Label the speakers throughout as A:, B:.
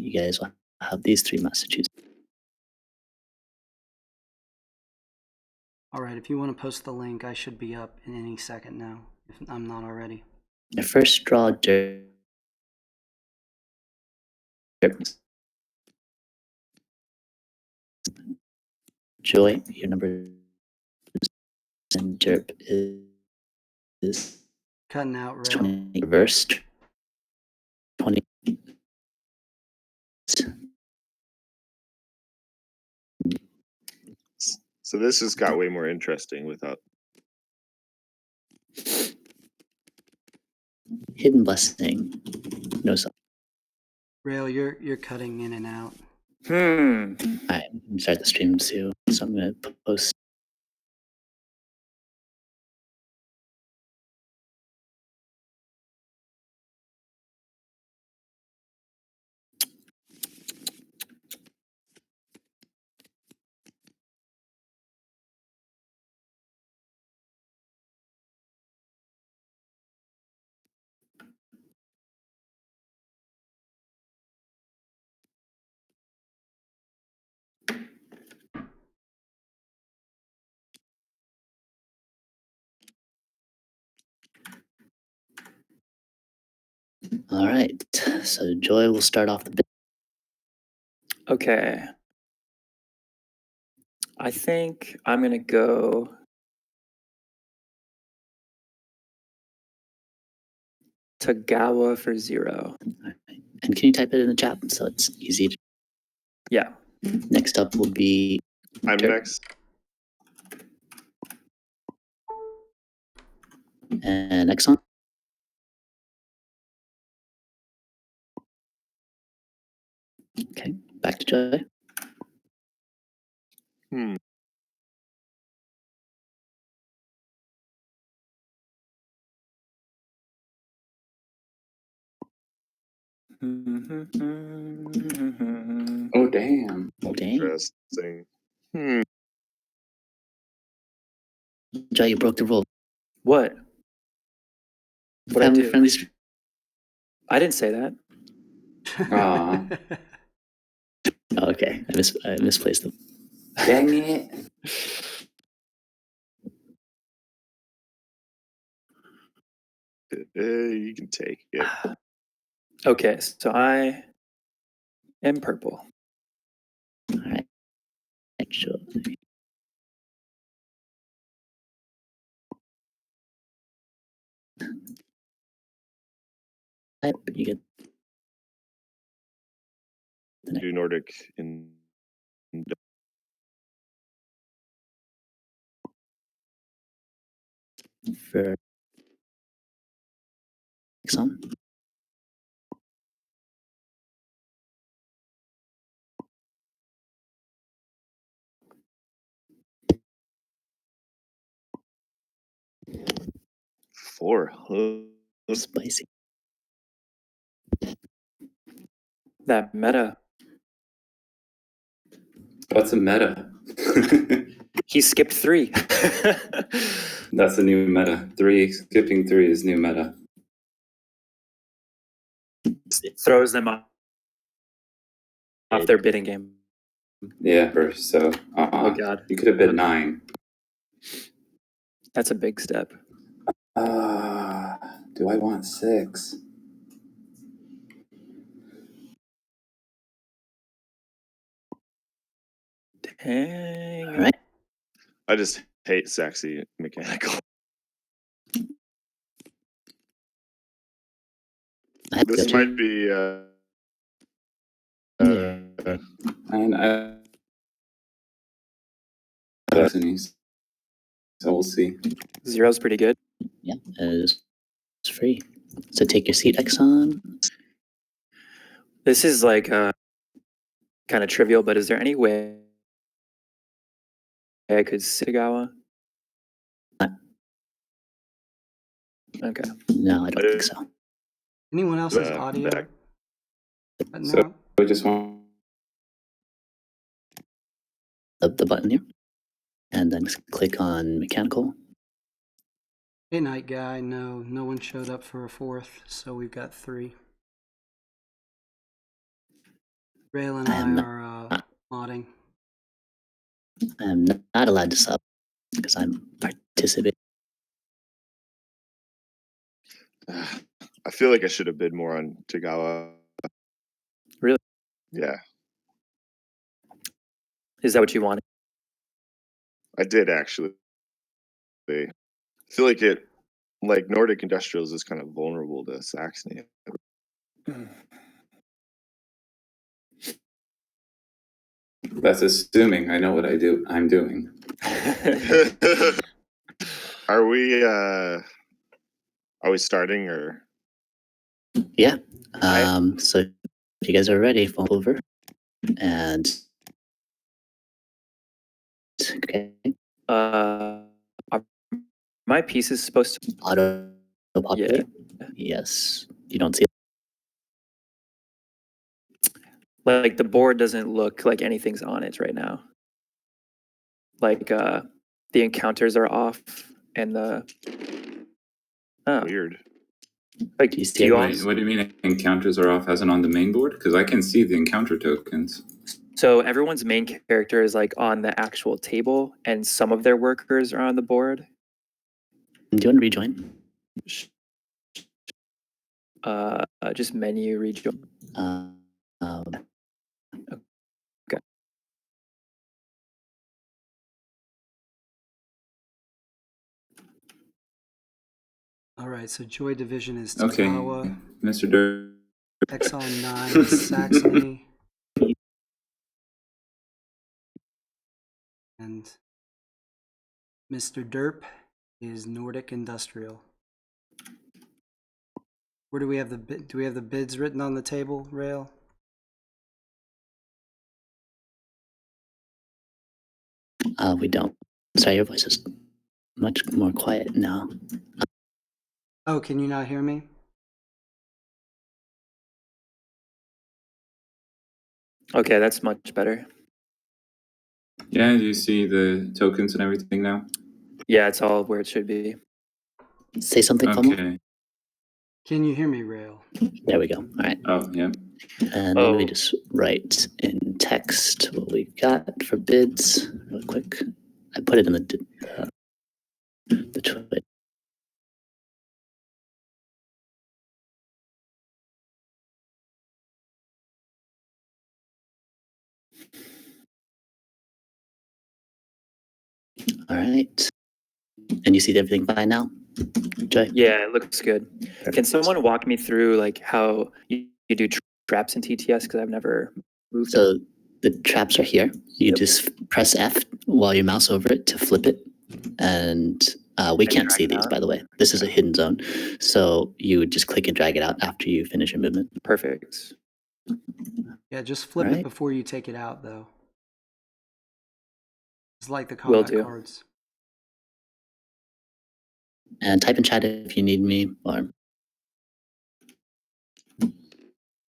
A: you guys will have these 3 messages.
B: All right, if you want to post the link, I should be up in any second now, if I'm not already.
A: Your first draw, Derp. Joy, your number and Derp is
B: Cutting out, Rail.
A: 20 reversed. 20.
C: So this has got way more interesting without.
A: Hidden Blessing. No song.
B: Rail, you're cutting in and out.
A: Alright, I'm gonna start the stream too, so I'm gonna post. All right, so Joy will start off the bit.
D: Okay. I think I'm going to go Tagawa for 0.
A: And can you type it in the chat so it's easy?
D: Yeah.
A: Next up will be.
C: I'm
A: Derp.
C: next.
A: And next one. Okay, back to Joy.
E: Oh, damn.
A: Dang.
C: Interesting.
A: Joy, you broke the rule.
D: What? What'd I do?
A: Friendly.
D: I didn't say that.
E: Aw.
A: Oh, okay, I misplaced them.
E: Dang it.
C: You can take it.
D: Okay, so I am purple.
A: All right. Sure. You get
C: Do Nordic in.
A: for next one.
C: Four.
A: Spicy.
D: That meta.
E: What's a meta?
D: He skipped 3.
E: That's a new meta. Skipping 3 is new meta.
D: It throws them off their bidding game.
E: Yeah, so
D: Oh, God.
E: you could have bid 9.
D: That's a big step.
E: Do I want 6?
D: Dang.
A: All right.
C: I just hate sexy mechanical. This might be.
E: And so we'll see.
D: 0's pretty good.
A: Yeah, it's free. So take your seat, Exxon.
D: This is like kind of trivial, but is there any way I could Sitagawa? Okay.
A: No, I don't think so.
B: Anyone else's audio?
E: So we just want
A: The button here, and then click on mechanical.
B: Hey, night guy. No one showed up for a 4th, so we've got 3. Rail and
A: I am
B: I
A: not-
B: are modding.
A: I am not allowed to sub because I'm participating.
C: I feel like I should have bid more on Tagawa.
D: Really?
C: Yeah,
D: Is that what you wanted?
C: I did actually. I feel like Nordic Industrials is kind of vulnerable to Saxony.
E: That's assuming I know what I'm doing.
C: Are we starting or?
A: Yeah. So if you guys are ready, fall over and okay,
D: Are my pieces supposed to?
A: auto populate.
D: Yeah.
A: Yes. You don't see it.
D: Like the board doesn't look like anything's on it right now. Like the encounters are off and the
C: Weird.
D: like
A: Do you see
D: do you
A: it?
D: all,
E: Wait, what do you mean encounters are off as in on the main board? Because I can see the encounter tokens.
D: so everyone's main character is like on the actual table and some of their workers are on the board.
A: Do you want to rejoin?
D: Just menu rejoin. Okay.
B: All right, so Joy Division is
E: Okay,
B: Tagawa.
E: Mr. Dur.
B: Exxon 9 is Saxony. And Mr. Derp is Nordic Industrial. Where do we have the bid? Do we have the bids written on the table, Rail?
A: We don't. Sorry, your voice is much more quiet now.
B: Oh, can you not hear me?
D: Okay, that's much better.
E: Yeah, do you see the tokens and everything now?
D: Yeah, it's all where it should be.
A: Say something, Como.
E: Okay.
B: Can you hear me, Rail?
A: There we go. All right.
E: Oh, yeah.
A: And let me just write in text what we got for bids real quick. I put it in the Twitter. All right. And you see everything fine now, Joy?
D: Yeah, it looks good.
A: Perfect.
D: Can someone walk me through like how you do traps in TTS? Because I've never moved them.
A: So the traps are here. You just press F while you mouse over it to flip it. And we can't see these, by the way. This is a hidden zone. So you would just click and drag it out after you finish your movement.
D: Perfect.
B: Yeah, just flip
A: Right.
B: it before you take it out, though. It's like the
D: Will
B: combat
D: do.
B: cards.
A: And type in chat if you need me or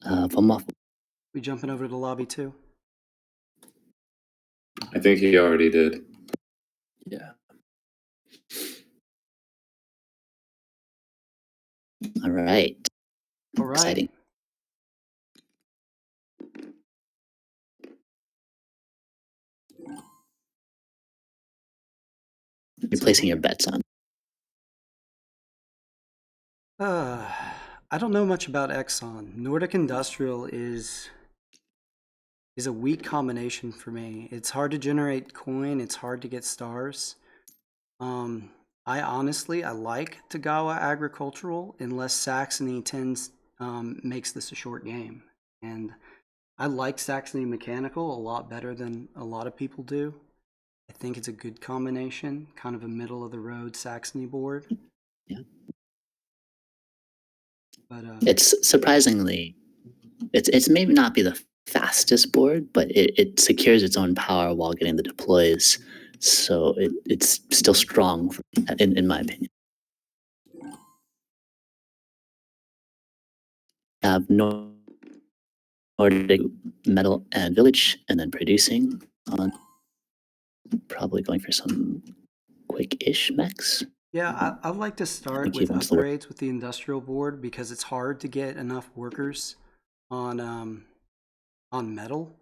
A: I'm off.
B: We jumping over to the lobby too?
E: I think he already did.
D: Yeah.
A: All right.
B: All right.
A: Exciting. You're placing your bets on.
B: I don't know much about Exxon. Nordic Industrial is a weak combination for me. It's hard to generate coin. It's hard to get stars. I honestly like Tagawa Agricultural unless Saxony makes this a short game, and I like Saxony Mechanical a lot better than a lot of people do. I think it's a good combination, kind of a middle of the road Saxony board.
A: Yeah.
B: But
A: It's surprisingly, it's maybe not be the fastest board, but it secures its own power while getting the deploys. So it's still strong, in my opinion. Have Nordic Metal and Village, and then producing on probably going for some quick-ish mechs.
B: yeah, I'd like to start
A: think he
B: with
A: wants to work.
B: upgrades with the industrial board because it's hard to get enough workers on on metal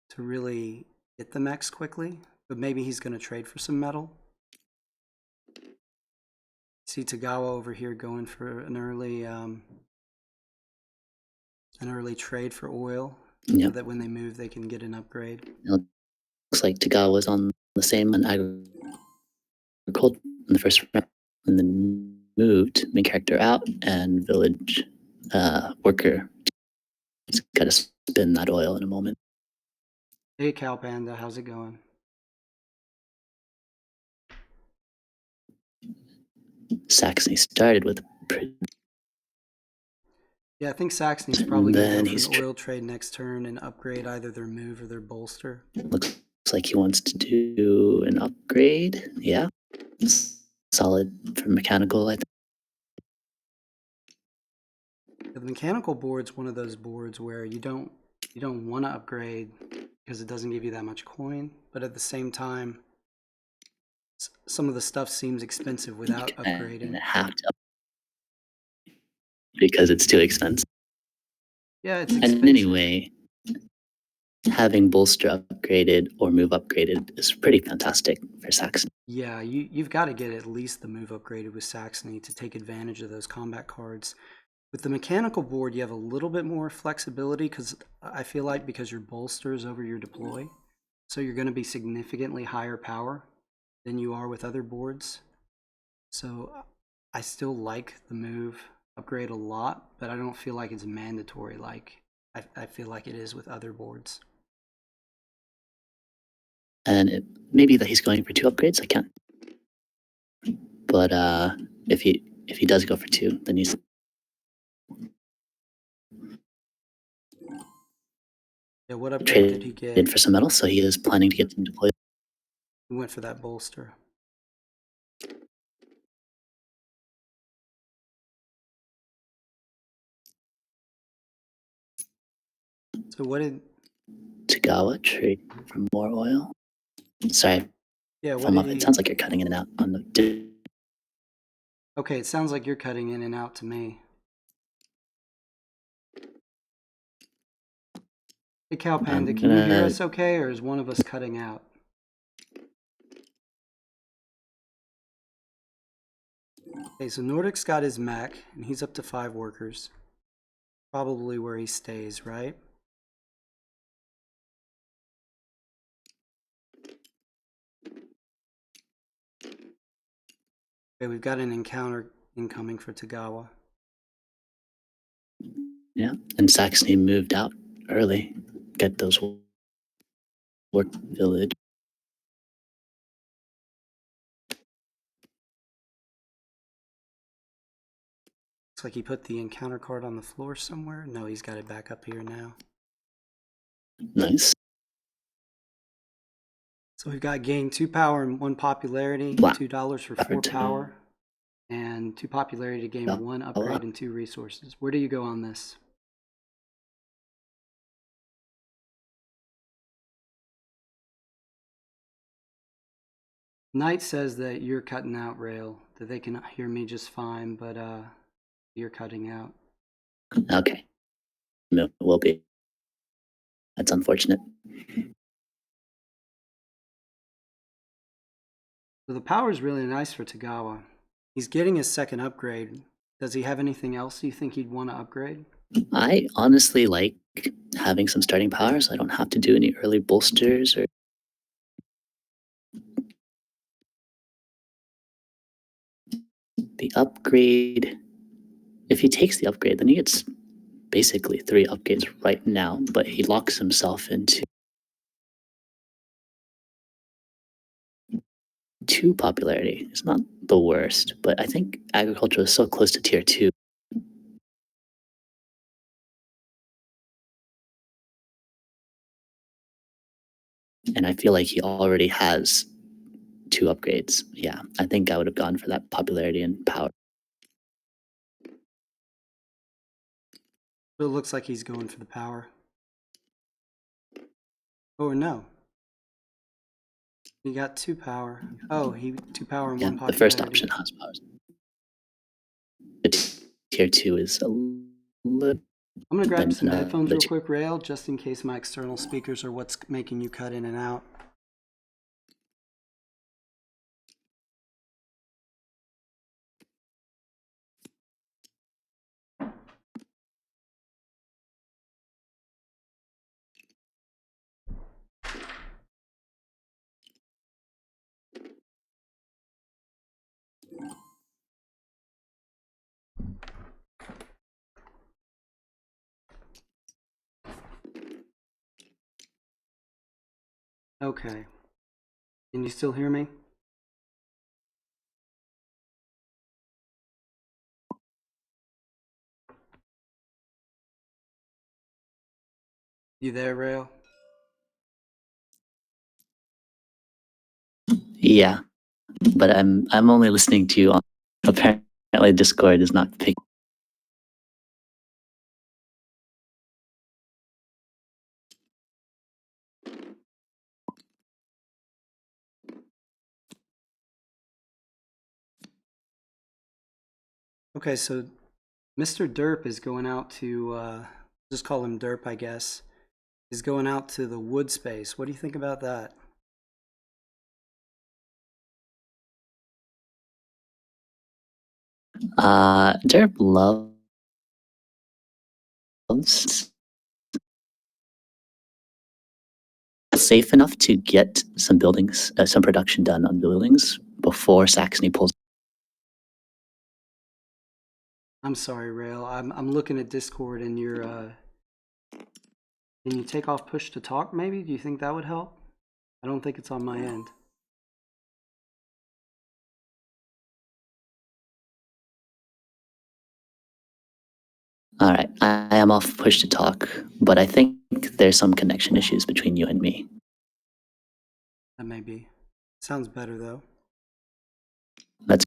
B: to really get the mechs quickly, but maybe he's going to trade for some metal. See Tagawa over here going for an early trade for oil, so that when they move, they can get an upgrade.
A: It looks like Tagawa was on the same on agriculture in the first round, and then moved main character out, and village worker is got to spin that oil in a moment.
B: Hey, Cow Panda, how's it going?
A: Saxony started with
B: Yeah, I think Saxony's probably going
A: then
B: to go
A: he's
B: for an oil trade next turn and upgrade either their move or their bolster.
A: looks like he wants to do an upgrade. Yeah, solid for mechanical. I think.
B: The mechanical board's one of those boards where you don't want to upgrade because it doesn't give you that much coin, but at the same time, some of the stuff seems expensive without upgrading.
A: Have to because it's too expensive.
B: Yeah, it's expensive.
A: And anyway, having bolster upgraded or move upgraded is pretty fantastic for Saxony.
B: Yeah, you've got to get at least the move upgraded with Saxony to take advantage of those combat cards. With the mechanical board, you have a little bit more flexibility because I feel like because your bolster is over your deploy, so you're going to be significantly higher power than you are with other boards. So I still like the move upgrade a lot, but I don't feel like it's mandatory like I feel like it is with other boards.
A: And it may be that he's going for 2 upgrades. I can't. But if he does go for 2, then he's
B: Yeah, what upgrade did he
A: traded
B: get?
A: for some metal, so he is planning to get them deployed.
B: He went for that bolster. So what did
A: Tagawa trade for more oil? Sorry.
B: Yeah, what did he...
A: It sounds like you're cutting in and out on the.
B: Okay, it sounds like you're cutting in and out to me. Hey, Cow Panda, can you hear us okay, or is one of us cutting out? Okay, so Nordic's got his mech, and he's up to 5 workers. Probably where he stays, right? Okay, we've got an encounter incoming for Tagawa.
A: Yeah, and Saxony moved out early. Get those work village.
B: Looks like he put the encounter card on the floor somewhere. No, he's got it back up here now.
A: Nice.
B: So we've got gain 2 power and 1 popularity,
A: Wow.
B: $2 for 4 power, and 2 popularity to gain 1 upgrade and 2 resources. Where do you go on this? Knight says that you're cutting out, Rail, that they can hear me just fine, but you're cutting out.
A: Okay. No, it will be. That's unfortunate.
B: So the power is really nice for Tagawa. He's getting his 2nd upgrade. Does he have anything else you think he'd want to upgrade?
A: I honestly like having some starting power, so I don't have to do any early bolsters or. The upgrade. If he takes the upgrade, then he gets basically 3 upgrades right now, but he locks himself into 2 popularity. It's not the worst, but I think agriculture is so close to tier 2. And I feel like he already has 2 upgrades. Yeah, I think I would have gone for that popularity and power.
B: So it looks like he's going for the power. Oh, no. He got 2 power. Oh, he 2 power and 1 popularity.
A: The first option has powers. The tier 2 is a little
B: I'm gonna grab
A: Then
B: some
A: another
B: headphones real
A: two.
B: quick, Rail, just in case my external speakers are what's making you cut in and out. Okay. Can you still hear me? You there, Rail?
A: Yeah, but I'm only listening to you on. Apparently, Discord is not picking.
B: Okay, so Mr. Derp is going out to, just call him Derp, I guess, is going out to the wood space. What do you think about that?
A: Derp loves safe enough to get some buildings, some production done on buildings before Saxony pulls.
B: I'm sorry, Rail. I'm looking at Discord and you're, can you take off push to talk maybe? Do you think that would help? I don't think it's on my end.
A: All right, I am off push to talk, but I think there's some connection issues between you and me.
B: That may be. Sounds better though.
A: That's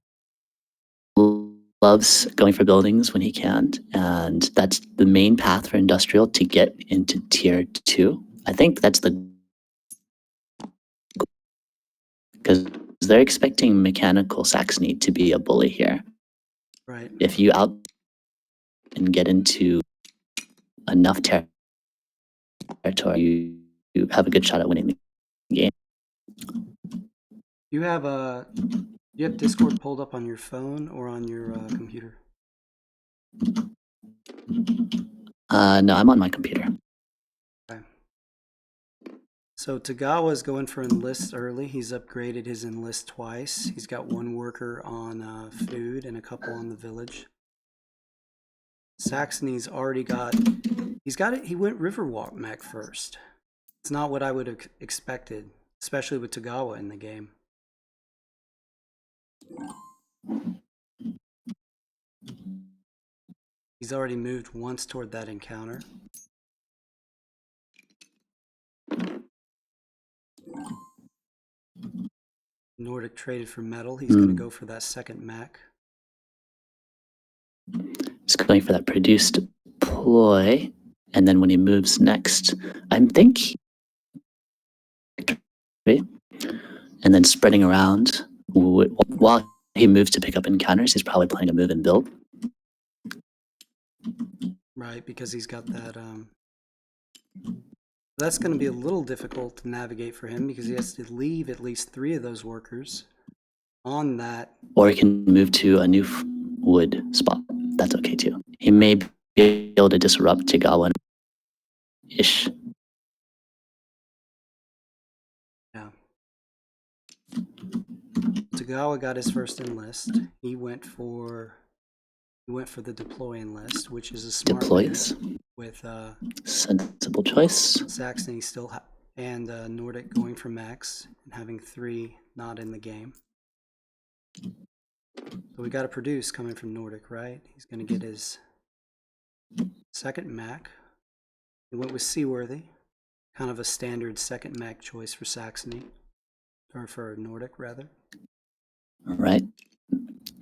A: loves going for buildings when he can, and that's the main path for industrial to get into tier 2. I think that's the because they're expecting mechanical Saxony to be a bully here.
B: Right.
A: If you out and get into enough territory, you have a good shot at winning the game.
B: You have Discord pulled up on your phone or on your computer?
A: No, I'm on my computer.
B: Okay. So Tagawa's going for enlist early. He's upgraded his enlist twice. He's got one worker on food and a couple on the village. Saxony's already got. He's got it. He went Riverwalk mech first. It's not what I would have expected, especially with Tagawa in the game. He's already moved once toward that encounter. Nordic traded for metal. He's going to go for that second mech.
A: He's going for that produce deploy, and then when he moves next, I think, and then spreading around while he moves to pick up encounters, he's probably playing a move and build.
B: Right, because he's got that. That's going to be a little difficult to navigate for him because he has to leave at least 3 of those workers on that.
A: Or he can move to a new wood spot. That's okay too. He may be able to disrupt Tagawa-ish.
B: Yeah. Tagawa got his first enlist. He went for the deploy enlist, which is a smart
A: deploys
B: move with
A: sensible choice.
B: Saxony still and Nordic going for max and having 3 not in the game. So we got a produce coming from Nordic, right? He's going to get his second Mac. He went with Seaworthy, kind of a standard second Mac choice for Saxony, or for Nordic rather.
A: All right,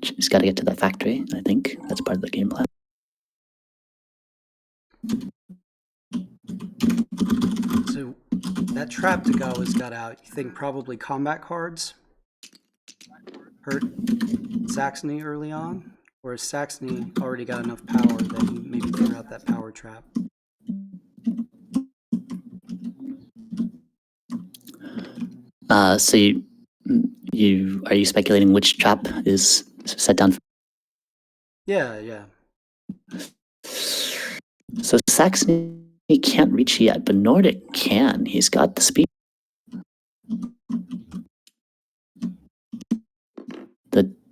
A: he's got to get to that factory. I think that's part of the game plan.
B: So that trap Tagawa's got out. You think probably combat cards hurt Saxony early on, Or has Saxony already got enough power that he maybe threw out that power trap?
A: So you are you speculating which trap is set down?
B: Yeah.
A: So Saxony can't reach yet, but Nordic can. He's got the speed.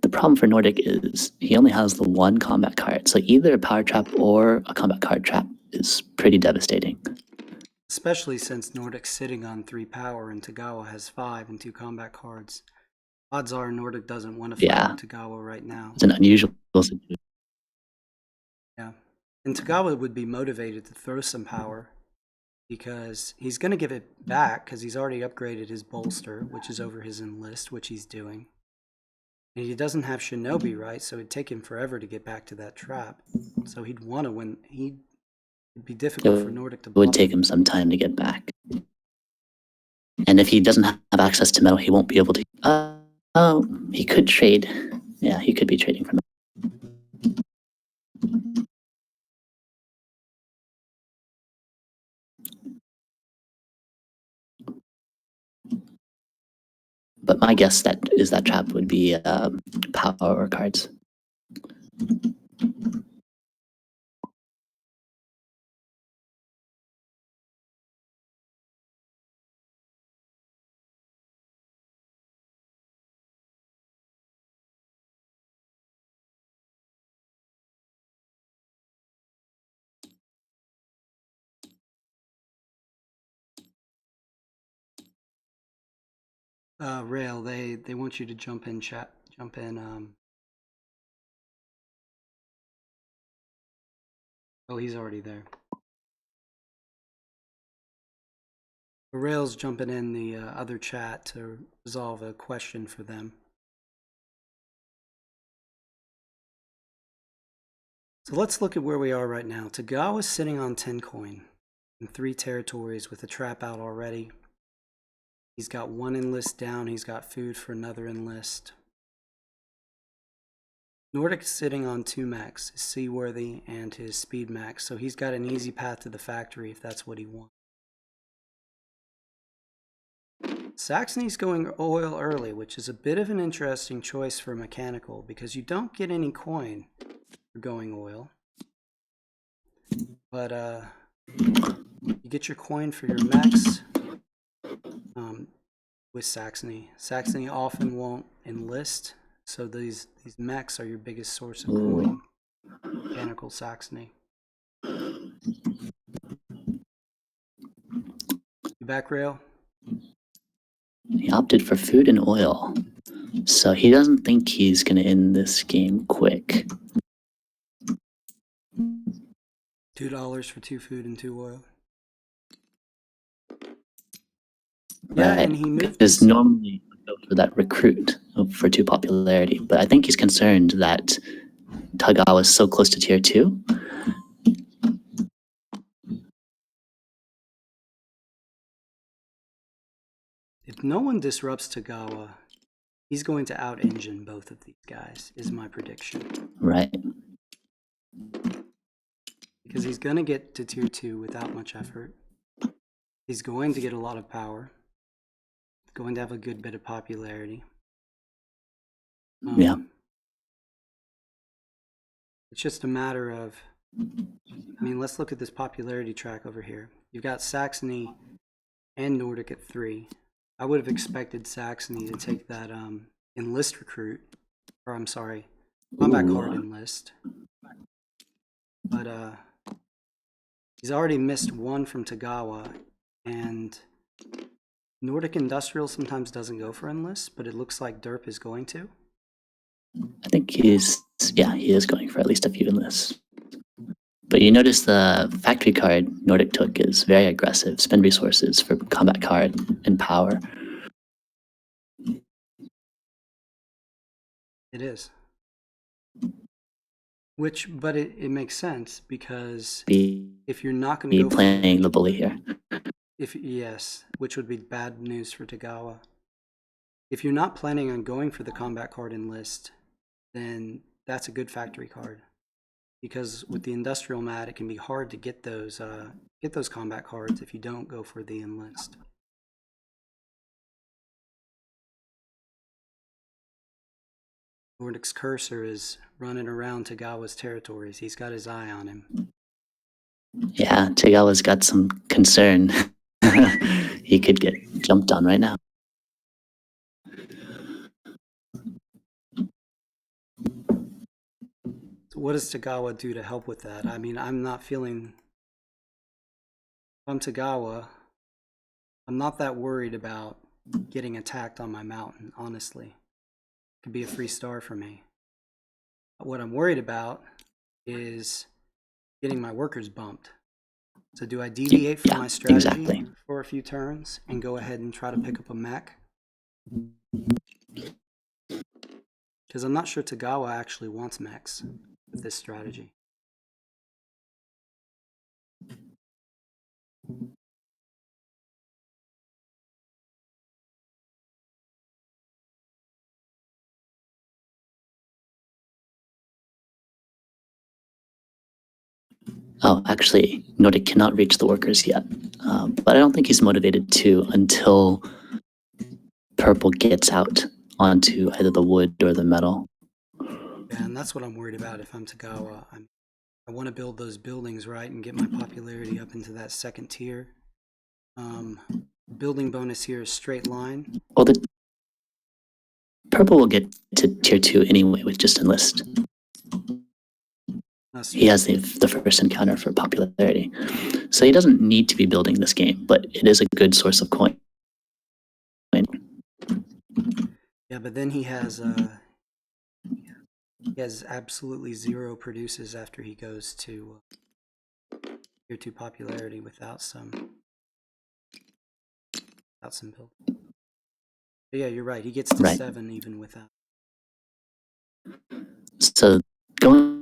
A: The problem for Nordic is he only has the one combat card, so either a power trap or a combat card trap is pretty devastating.
B: Especially since Nordic's sitting on 3 power and Tagawa has 5 and 2 combat cards. Odds are Nordic doesn't want to fight
A: Yeah.
B: Tagawa right now.
A: It's an unusual situation.
B: Yeah. And Tagawa would be motivated to throw some power because he's going to give it back because he's already upgraded his bolster, which is over his enlist, which he's doing. And he doesn't have Shinobi, right? So it'd take him forever to get back to that trap. So he'd want to win. It'd be difficult for Nordic to
A: It would
B: block.
A: take him some time to get back. And if he doesn't have access to metal, he won't be able to. He could trade. Yeah, he could be trading for metal. But my guess that trap would be power cards.
B: Rail, they want you to jump in chat. Jump in. Oh, he's already there. Rail's jumping in the other chat to resolve a question for them. So let's look at where we are right now. Tagawa's sitting on 10 coin in 3 territories with a trap out already. He's got 1 enlist down. He's got food for another enlist. Nordic's sitting on 2 max, his Seaworthy and his Speed max. So he's got an easy path to the factory if that's what he wants. Saxony's going oil early, which is a bit of an interesting choice for mechanical because you don't get any coin for going oil. But you get your coin for your mechs with Saxony. Saxony often won't enlist, so these mechs are your biggest source of coin. Mechanical Saxony. You back, Rail?
A: He opted for food and oil, so he doesn't think he's going to end this game quick.
B: $2 for 2 food and 2 oil.
A: Right.
B: Yeah, and he moved.
A: Because normally go for that recruit for 2 popularity, but I think he's concerned that Tagawa is so close to tier 2.
B: If no one disrupts Tagawa, he's going to out-engine both of these guys, is my prediction.
A: Right.
B: Because he's going to get to tier 2 without much effort. He's going to get a lot of power. He's going to have a good bit of popularity.
A: Yeah.
B: It's just a matter of, I mean, let's look at this popularity track over here. You've got Saxony and Nordic at 3. I would have expected Saxony to take that enlist recruit, or I'm sorry, combat card enlist. But he's already missed 1 from Tagawa, and Nordic Industrial sometimes doesn't go for enlist, but it looks like Derp is going to.
A: I think he is going for at least a few enlists. But you notice the factory card Nordic took is very aggressive. Spend resources for combat card and power.
B: It is. But it makes sense because if you're not going to go
A: playing the bully here.
B: Yes, which would be bad news for Tagawa. If you're not planning on going for the combat card enlist, then that's a good factory card. Because with the industrial mat, it can be hard to get those combat cards if you don't go for the enlist. Nordic's cursor is running around Tagawa's territories. He's got his eye on him.
A: Yeah, Tagawa's got some concern. He could get jumped on right now.
B: So what does Tagawa do to help with that? I mean, I'm not feeling... If I'm Tagawa, I'm not that worried about getting attacked on my mountain, honestly. It could be a free star for me. What I'm worried about is getting my workers bumped. So do I deviate from my strategy for a few turns and go ahead and try to pick up a mech? Because I'm not sure Tagawa actually wants mechs with this strategy.
A: Oh, actually, Nordic cannot reach the workers yet. But I don't think he's motivated to until purple gets out onto either the wood or the metal.
B: Yeah, and that's what I'm worried about if I'm Tagawa. I want to build those buildings right and get my popularity up into that second tier. Building bonus here is straight line.
A: Well, the purple will get to tier 2 anyway with just enlist. He has the first encounter for popularity. So he doesn't need to be building this game, but it is a good source of coin.
B: Yeah, but then he has absolutely 0 produces after he goes to tier 2 popularity without some build. But yeah, you're right. He gets to 7 even without.
A: So going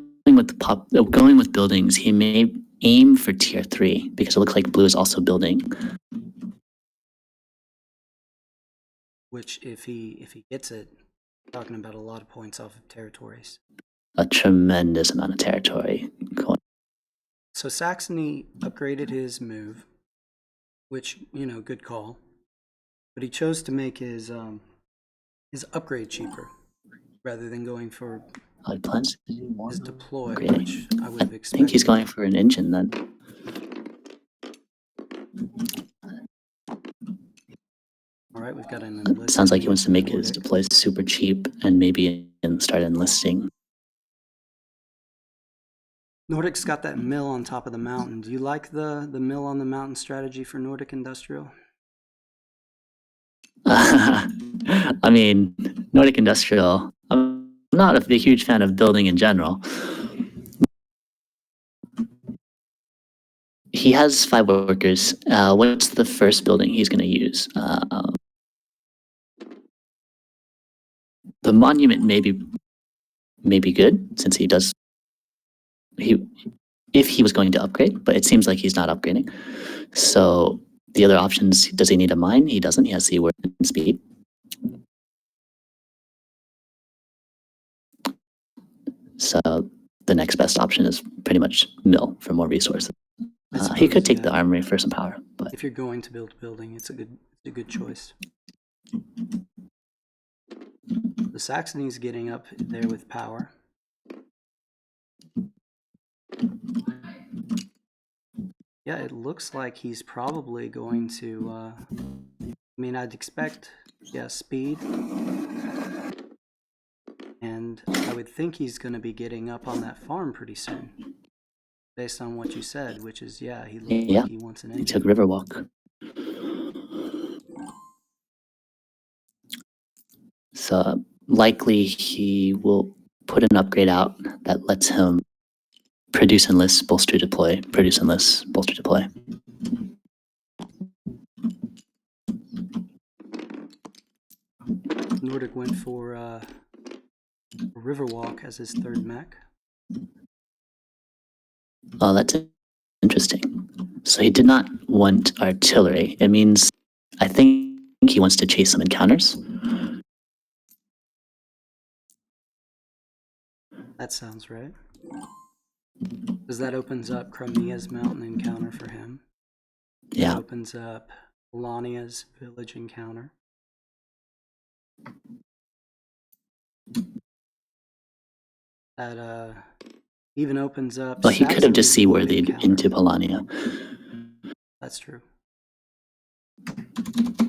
A: with buildings, he may aim for tier 3 because it looks like blue is also building.
B: Which if he gets it, we're talking about a lot of points off of territories.
A: A tremendous amount of territory.
B: So Saxony upgraded his move, which, you know, good call. But he chose to make his upgrade cheaper rather than going for his deploy, which I would have expected.
A: I think he's going for an engine then.
B: All right, we've got an enlist.
A: Sounds like he wants to make his deploys super cheap and maybe start enlisting.
B: Nordic's got that mill on top of the mountain. Do you like the mill on the mountain strategy for Nordic Industrial?
A: I mean, Nordic Industrial, I'm not a huge fan of building in general. He has 5 workers. What's the first building he's going to use? The monument may be good since he does. If he was going to upgrade, but it seems like he's not upgrading. So the other options, does he need a mine? He doesn't. He has the work and speed. So the next best option is pretty much mill for more resources. He could take the armory for some power, but
B: if you're going to build a building, it's a good choice. The Saxony's getting up there with power. Yeah, it looks like he's probably going to. I mean, I'd expect, speed. And I would think he's going to be getting up on that farm pretty soon. Based on what you said, which is, he looks like he wants an engine.
A: He took Riverwalk. So likely he will put an upgrade out that lets him produce enlist, bolster deploy, produce enlist, bolster deploy.
B: Nordic went for Riverwalk as his 3rd mech.
A: Oh, that's interesting. So he did not want artillery. It means, I think he wants to chase some encounters.
B: That sounds right. Because that opens up Crimea's mountain encounter for him.
A: Yeah.
B: That opens up Polania's village encounter. That even opens up.
A: Well, he could have just
B: Saxony's wood
A: seaworthied
B: encounter.
A: into Polania.
B: That's true.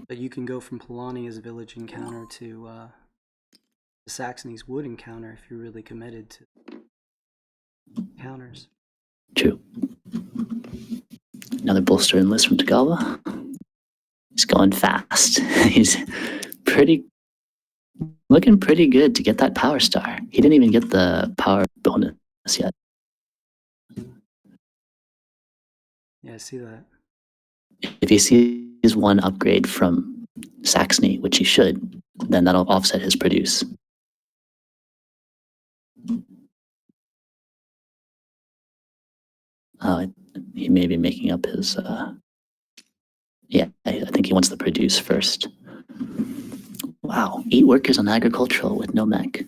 B: But you can go from Polania's village encounter to Saxony's wood encounter if you're really committed to encounters.
A: True. Another bolster enlist from Tagawa. He's going fast. He's looking pretty good to get that power star. He didn't even get the power bonus yet.
B: Yeah, I see that.
A: If he sees one upgrade from Saxony, which he should, then that'll offset his produce. He may be making up his. Yeah, I think he wants the produce first. Wow, 8 workers on agricultural with no mech.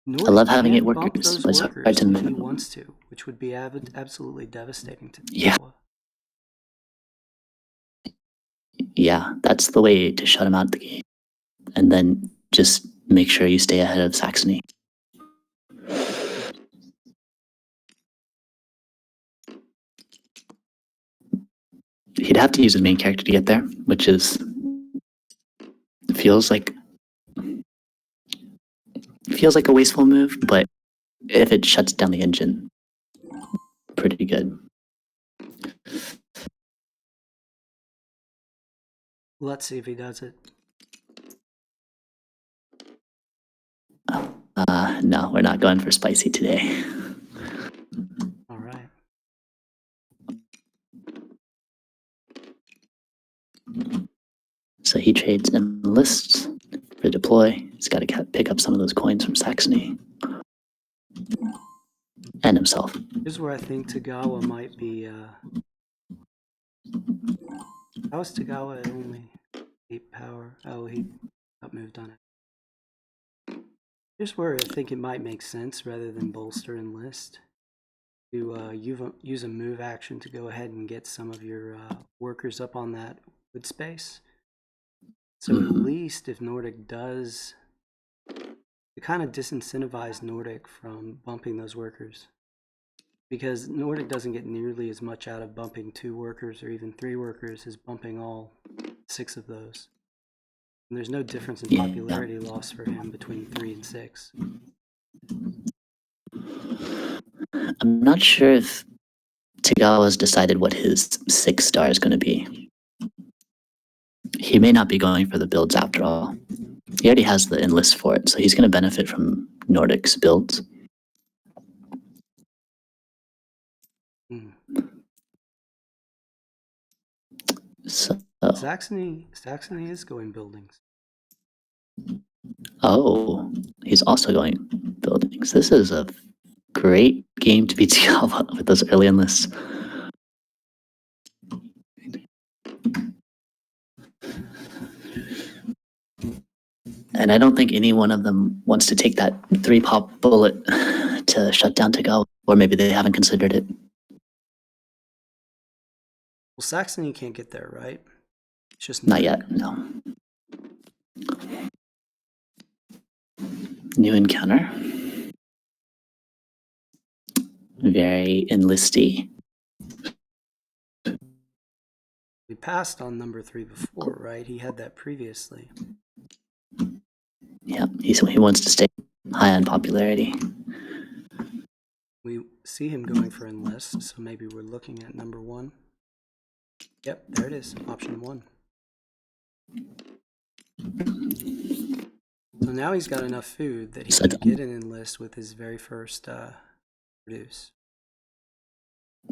B: Nordic
A: I love having
B: can
A: 8
B: bump
A: workers,
B: those
A: but it's
B: workers
A: hard to
B: if he wants to, which would be absolutely devastating to
A: Yeah.
B: Tagawa.
A: Yeah, that's the way to shut him out of the game. And then just make sure you stay ahead of Saxony. He'd have to use his main character to get there, which feels like a wasteful move, but if it shuts down the engine, pretty good.
B: Let's see if he does it.
A: No, we're not going for spicy today.
B: All right.
A: So he trades enlists for deploy. He's got to pick up some of those coins from Saxony. And himself.
B: Here's where I think Tagawa might be. How is Tagawa at only 8 power? Oh, he got moved on it. Here's where I think it might make sense rather than bolster enlist to use a move action to go ahead and get some of your workers up on that wood space. So at least if Nordic does, it kind of disincentivize Nordic from bumping those workers. Because Nordic doesn't get nearly as much out of bumping 2 workers or even 3 workers as bumping all 6 of those. And there's no difference in popularity loss for him between 3 and 6.
A: I'm not sure if Tagawa's decided what his 6 star is going to be. He may not be going for the builds after all. He already has the enlist for it, so he's going to benefit from Nordic's builds. So
B: Saxony is going buildings.
A: Oh, he's also going buildings. This is a great game to be Tagawa with those early enlists. And I don't think any one of them wants to take that 3-pop bullet to shut down Tagawa, or maybe they haven't considered it.
B: Well, Saxony can't get there, right? It's just
A: Not yet, no. New encounter. Very enlisty.
B: We passed on number 3 before, right? He had that previously.
A: Yeah, he wants to stay high on popularity.
B: We see him going for enlist, so maybe we're looking at number 1. Yep, there it is, option 1. So now he's got enough food that he can get an enlist with his very first produce.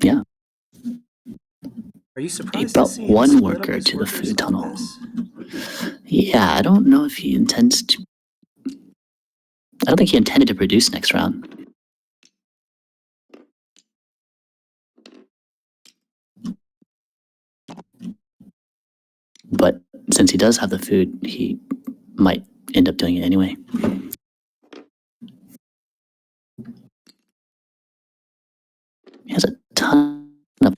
A: Yeah.
B: Are you surprised
A: He brought
B: to see him
A: one
B: split up
A: worker
B: his
A: to the
B: workers
A: food
B: like
A: tunnel.
B: this?
A: Yeah, I don't know if he intends to. I don't think he intended to produce next round. But since he does have the food, he might end up doing it anyway. He has a ton of.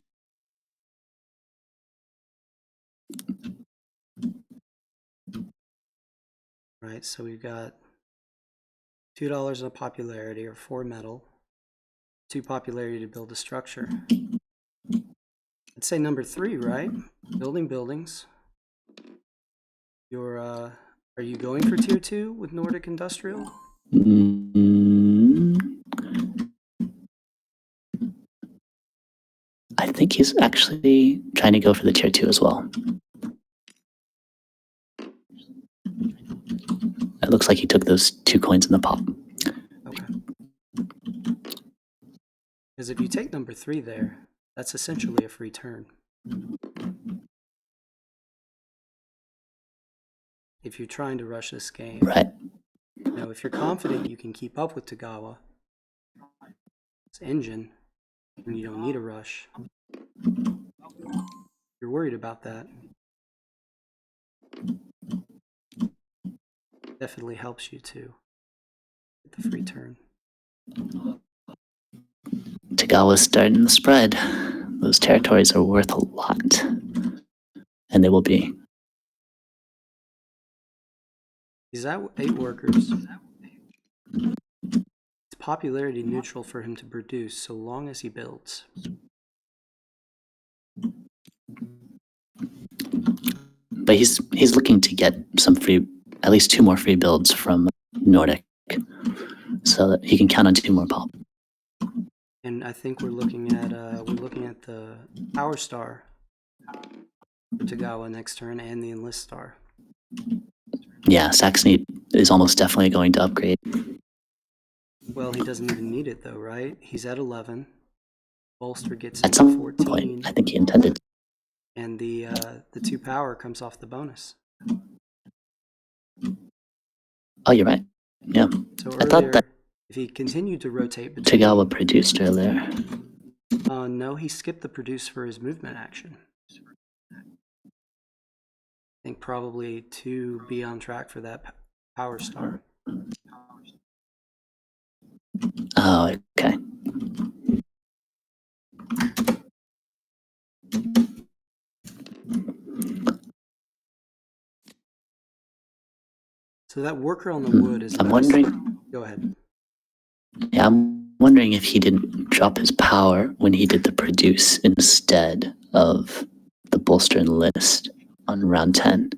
B: Right, so we've got $2 in a popularity or 4 metal, 2 popularity to build a structure. I'd say number 3, right? Building buildings. You're are you going for tier 2 with Nordic Industrial?
A: I think he's actually trying to go for the tier 2 as well. It looks like he took those 2 coins in the pop.
B: Okay. Because if you take number 3 there, that's essentially a free turn. If you're trying to rush this game.
A: Right.
B: Now, if you're confident you can keep up with Tagawa's engine, and you don't need a rush, you're worried about that. Definitely helps you to get the free turn.
A: Tagawa's starting the spread. Those territories are worth a lot. And they will be.
B: He's at 8 workers. It's popularity neutral for him to produce so long as he builds.
A: But he's looking to get some free, at least 2 more free builds from Nordic, so that he can count on 2 more pop.
B: And I think we're looking at the Power Star for Tagawa next turn and the Enlist Star.
A: Yeah, Saxony is almost definitely going to upgrade.
B: Well, he doesn't even need it though, right? He's at 11. Bolster gets
A: At
B: into
A: some
B: 14.
A: point, I think he intended.
B: And the 2 power comes off the bonus.
A: Oh, you're right. Yeah.
B: So
A: I thought that
B: if he continued to rotate between...
A: Tagawa produced earlier.
B: No, he skipped the produce for his movement action. I think probably to be on track for that Power Star.
A: Oh, okay.
B: So that worker on the wood is...
A: I'm wondering...
B: Go ahead.
A: Yeah, I'm wondering if he didn't drop his power when he did the produce instead of the bolster and list on round 10.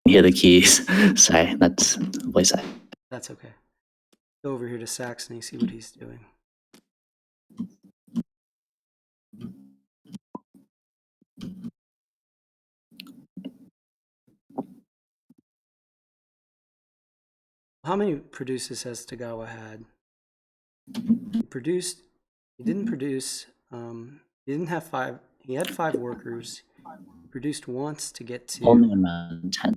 A: Hear the keys. Sorry, that's voice act.
B: That's okay. Go over here to Saxony, see what he's doing. How many produces has Tagawa had? He didn't produce, he didn't have 5, he had 5 workers. He produced once to get to...
A: Only on round 10.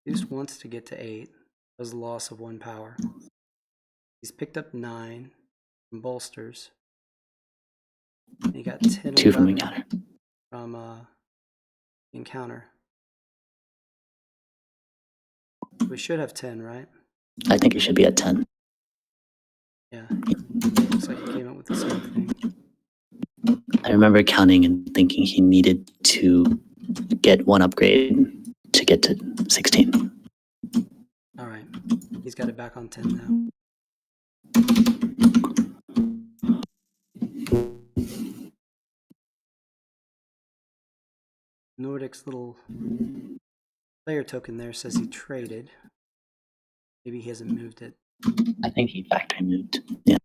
B: Produced once to get to 8. That was the loss of 1 power. He's picked up 9 from bolsters. And he got 10
A: 2 from encounter.
B: From encounter. We should have 10, right?
A: I think it should be at 10.
B: Yeah. Looks like he came up with the same thing.
A: I remember counting and thinking he needed to get 1 upgrade to get to 16.
B: All right. He's got it back on 10 now. Nordic's little player token there says he traded. Maybe he hasn't moved it.
A: I think he factory moved. Yeah.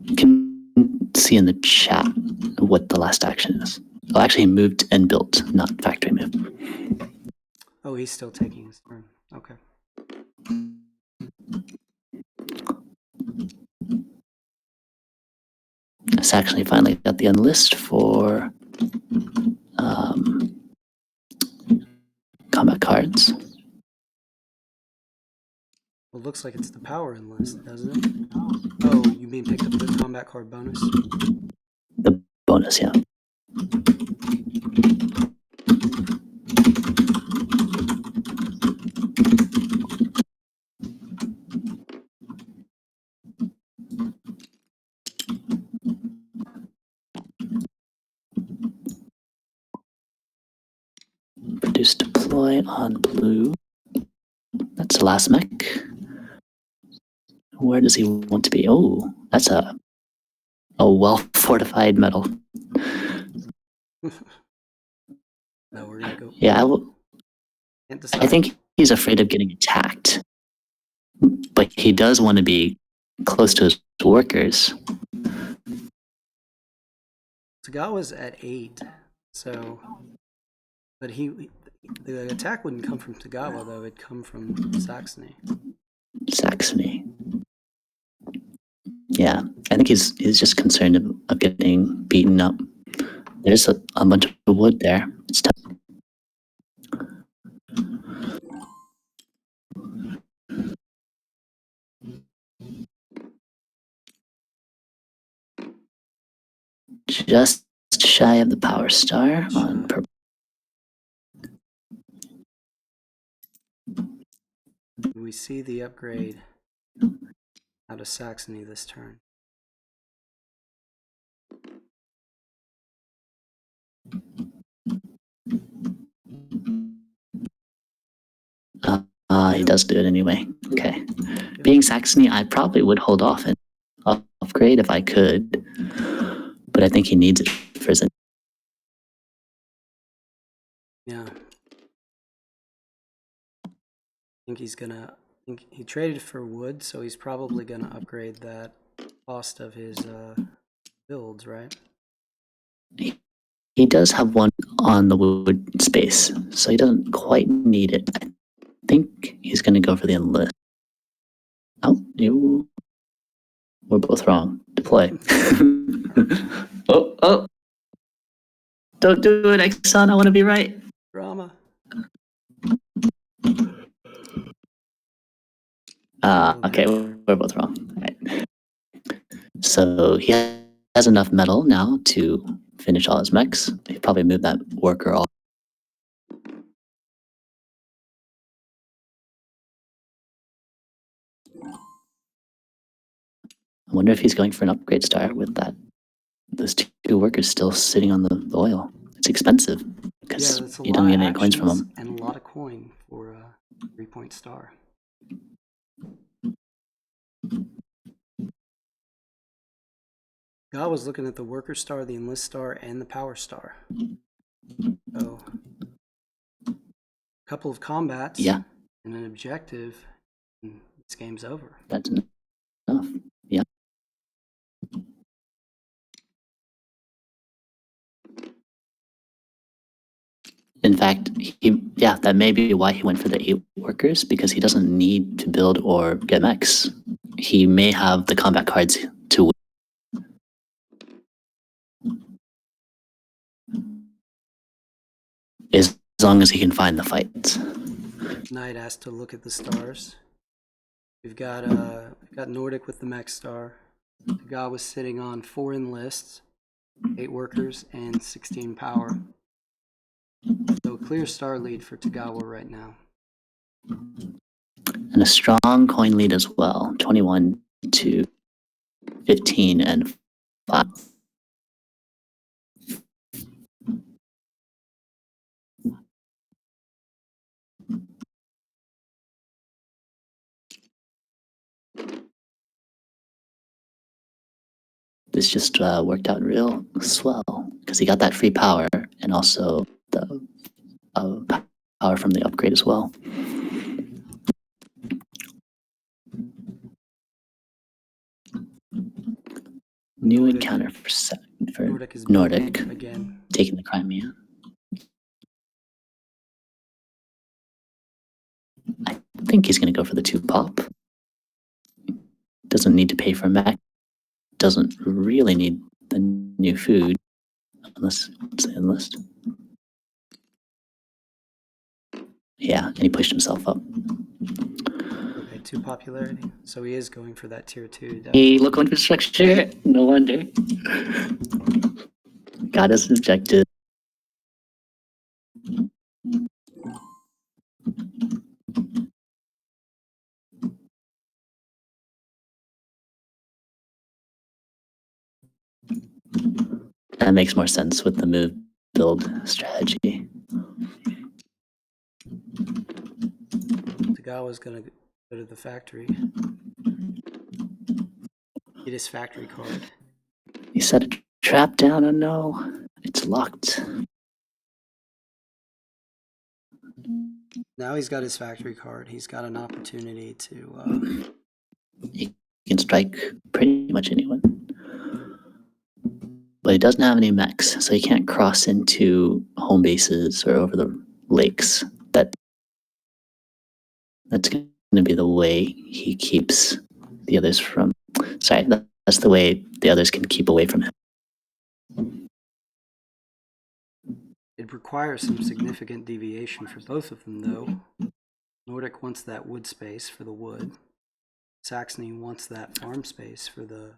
A: You can see in the chat what the last action is. Oh, actually, he moved and built, not factory move.
B: Oh, he's still taking his turn. Okay.
A: Saxony finally got the unlist for combat cards.
B: Well, it looks like it's the power enlist, doesn't it? Oh, you mean picked up the combat card bonus?
A: The bonus, yeah. Produce deploy on blue. That's the last mech. Where does he want to be? Oh, that's a well-fortified metal.
B: No, we're gonna go.
A: Yeah,
B: Can't decide.
A: I think he's afraid of getting attacked. But he does want to be close to his workers.
B: Tagawa's at 8, so. But the attack wouldn't come from Tagawa, though. It'd come from Saxony.
A: Saxony. Yeah, I think he's just concerned of getting beaten up. There's a bunch of wood there. It's tough. Just shy of the power star on purple.
B: We see the upgrade out of Saxony this turn.
A: He does do it anyway. Okay. Being Saxony, I probably would hold off and upgrade if I could, but I think he needs it for his.
B: Yeah. I think he's gonna. I think he traded for wood, so he's probably gonna upgrade that cost of his builds, right?
A: He does have one on the wood space, so he doesn't quite need it. I think he's going to go for the enlist. Oh, we're both wrong. Deploy. Oh. Don't do it, Exxon. I want to be right.
B: Drama.
A: Okay, we're both wrong. All right. So he has enough metal now to finish all his mechs. He probably moved that worker off. I wonder if he's going for an upgrade star with that. Those two workers still sitting on the oil. It's expensive because you don't get any coins from them.
B: And a lot of coin for a 3-point star. God was looking at the worker star, the enlist star, and the power star. So, a couple of combats,
A: yeah,
B: and an objective, and this game's over.
A: That's enough. Yeah. In fact, that may be why he went for the 8 workers, because he doesn't need to build or get mechs. He may have the combat cards to win. As long as he can find the fights.
B: Knight asked to look at the stars. We've got Nordic with the mech star. The guy was sitting on 4 enlists, 8 workers, and 16 power. So clear star lead for Tagawa right now.
A: And a strong coin lead as well. 21 to 15 and 5. This just worked out real swell because he got that free power and also the power from the upgrade as well. New encounter for Nordic
B: again.
A: Taking the Crimea. think he's going to go for the 2 pop. Doesn't need to pay for mech. Doesn't really need the new food. Unless it's enlist. Yeah, and he pushed himself up.
B: Okay, 2 popularity. So he is going for that tier 2.
A: He
B: Definitely.
A: local infrastructure. No wonder. Got his objective. That makes more sense with the move build strategy.
B: Tagawa's gonna go to the factory. Get his factory card.
A: He set a trap down. Oh no, it's locked.
B: Now he's got his factory card. He's got an opportunity to.
A: He can strike pretty much anyone. But he doesn't have any mechs, so he can't cross into home bases or over the lakes. That's going to be the way he keeps the others from. Sorry, that's the way the others can keep away from him.
B: It requires some significant deviation for both of them, though. Nordic wants that wood space for the wood. Saxony wants that farm space for the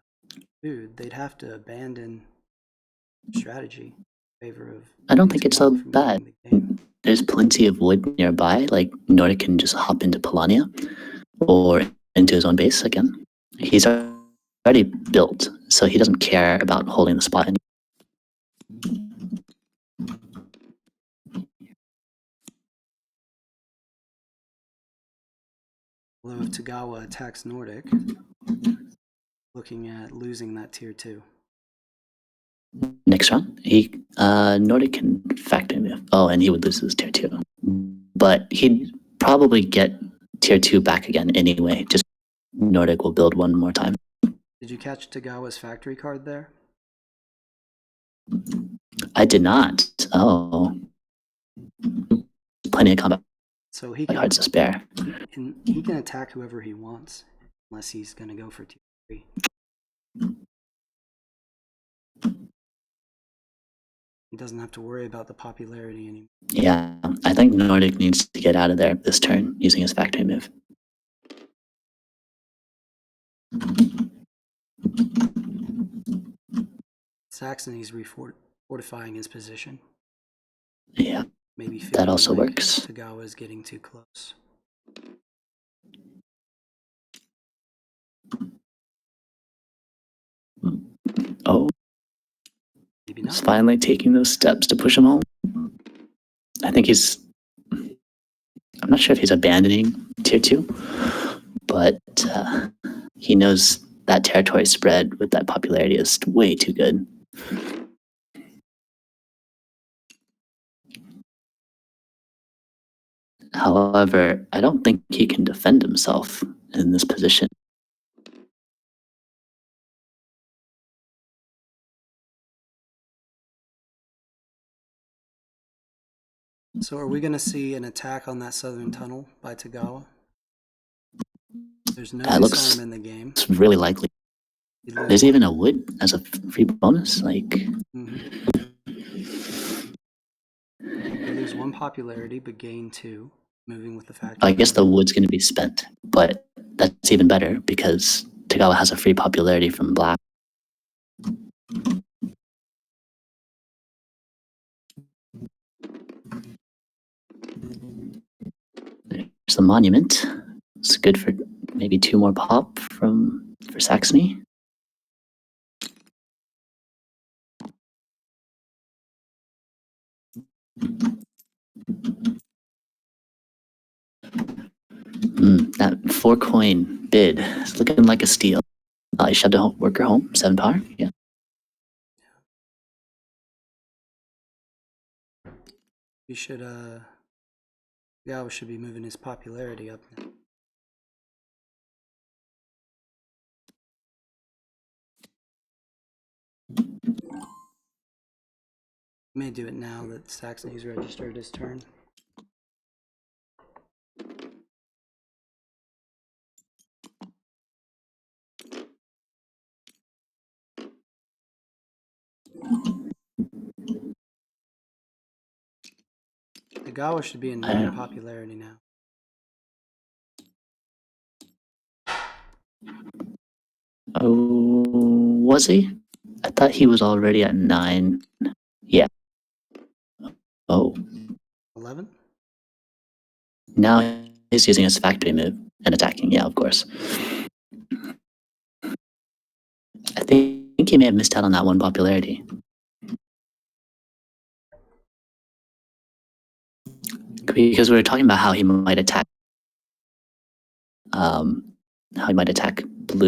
B: food. They'd have to abandon strategy in favor of.
A: I don't think it's so bad. There's plenty of wood nearby. Like Nordic can just hop into Polania or into his own base again. He's already built, so he doesn't care about holding the spot anymore.
B: Although if Tagawa attacks Nordic, looking at losing that tier 2.
A: Next round, Nordic can factor him. Oh, and he would lose his tier 2. But he'd probably get tier 2 back again anyway. Just Nordic will build one more time.
B: Did you catch Tagawa's factory card there?
A: I did not. Oh. Plenty of combat.
B: So he can,
A: hearts to spare.
B: He can attack whoever he wants, unless he's going to go for tier 3. He doesn't have to worry about the popularity anymore.
A: Yeah, I think Nordic needs to get out of there this turn using his factory move.
B: Saxony's refortifying his position.
A: Yeah,
B: maybe
A: that also
B: like
A: works.
B: Tagawa is getting too close.
A: Oh,
B: Maybe not.
A: he's finally taking those steps to push him home. I think he's. I'm not sure if he's abandoning tier 2, but he knows that territory spread with that popularity is way too good. However, I don't think he can defend himself in this position.
B: So are we going to see an attack on that southern tunnel by Tagawa? There's no disarm in the game.
A: It's really likely. There's even a wood as a free bonus. Like,
B: You lose 1 popularity, but gain 2, moving with the factory.
A: I guess the wood's going to be spent, but that's even better because Tagawa has a free popularity from black. There's the monument. It's good for maybe 2 more pop for Saxony. That 4 coin bid is looking like a steal. He shoved a worker home, 7 power. Yeah.
B: We should Tagawa should be moving his popularity up now. May do it now that Saxony's registered his turn. Tagawa should be in 9 popularity now.
A: Oh, was he? I thought he was already at 9. Yeah. Oh.
B: 11?
A: Now he's using his factory move and attacking. Yeah, of course. I think he may have missed out on that one popularity. Because we were talking about how he might attack. How he might attack blue.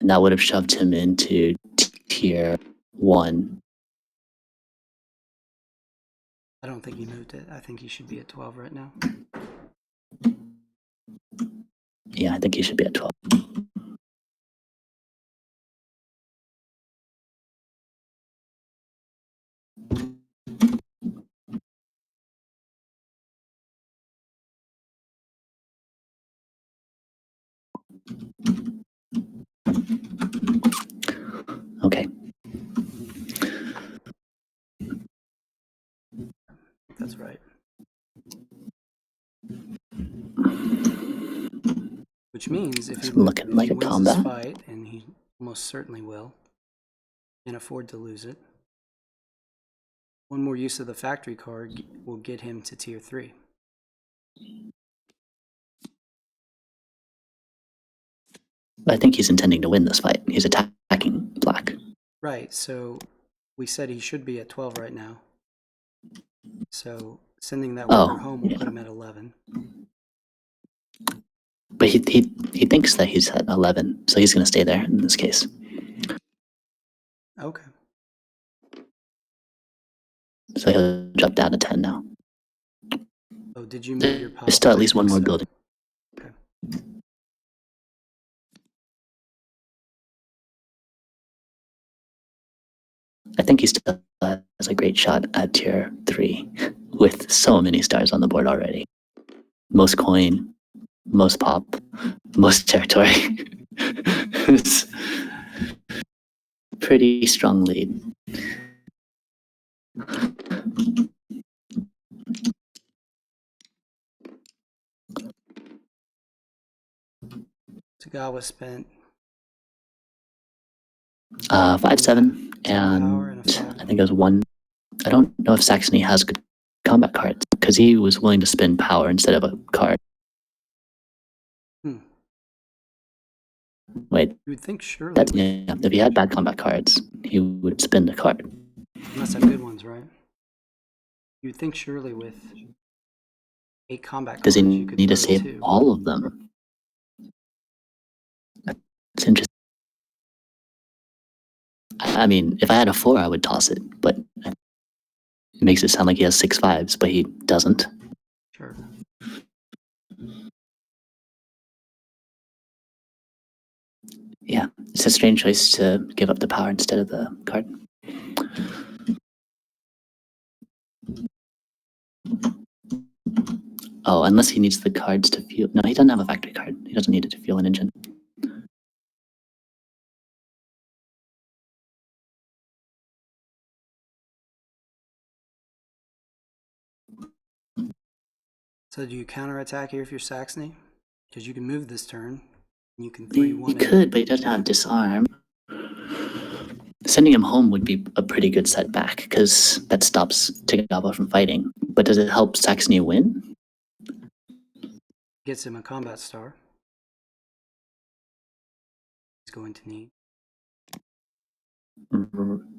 A: And that would have shoved him into tier 1.
B: I don't think he moved it. I think he should be at 12 right now.
A: Yeah, I think he should be at 12. Okay.
B: That's right. Which means if he
A: Looking like a
B: wins
A: combat.
B: this fight, and he most certainly will, can't afford to lose it, one more use of the factory card will get him to tier 3.
A: I think he's intending to win this fight. He's attacking black.
B: Right, so we said he should be at 12 right now. So sending that worker home will put him at 11.
A: But he thinks that he's at 11, so he's going to stay there in this case.
B: Okay.
A: So he'll drop down to 10 now.
B: Oh, did you move your power?
A: There's still at least one more building.
B: Okay.
A: I think he still has a great shot at tier 3 with so many stars on the board already. Most coin, most pop, most territory. It's pretty strong lead.
B: Tagawa spent
A: 5-7, and I think it was 1. I don't know if Saxony has good combat cards because he was willing to spend power instead of a card. Wait,
B: you would think surely.
A: yeah, if he had bad combat cards, he would spend a card.
B: He must have good ones, right? You'd think surely with 8 combat cards,
A: Does he
B: you could
A: need to
B: throw
A: save
B: 2.
A: all of them? It's interesting. I mean, if I had a 4, I would toss it, but it makes it sound like he has 6 5s, but he doesn't.
B: Sure.
A: Yeah, it's a strange choice to give up the power instead of the card. Oh, unless he needs the cards to fuel. No, he doesn't have a factory card. He doesn't need it to fuel an engine.
B: So do you counterattack here if you're Saxony? Because you can move this turn. And you can 3-1
A: He could, but he doesn't have disarm. Sending him home would be a pretty good setback because that stops Tagawa from fighting. But does it help Saxony win?
B: Gets him a combat star. He's going to need.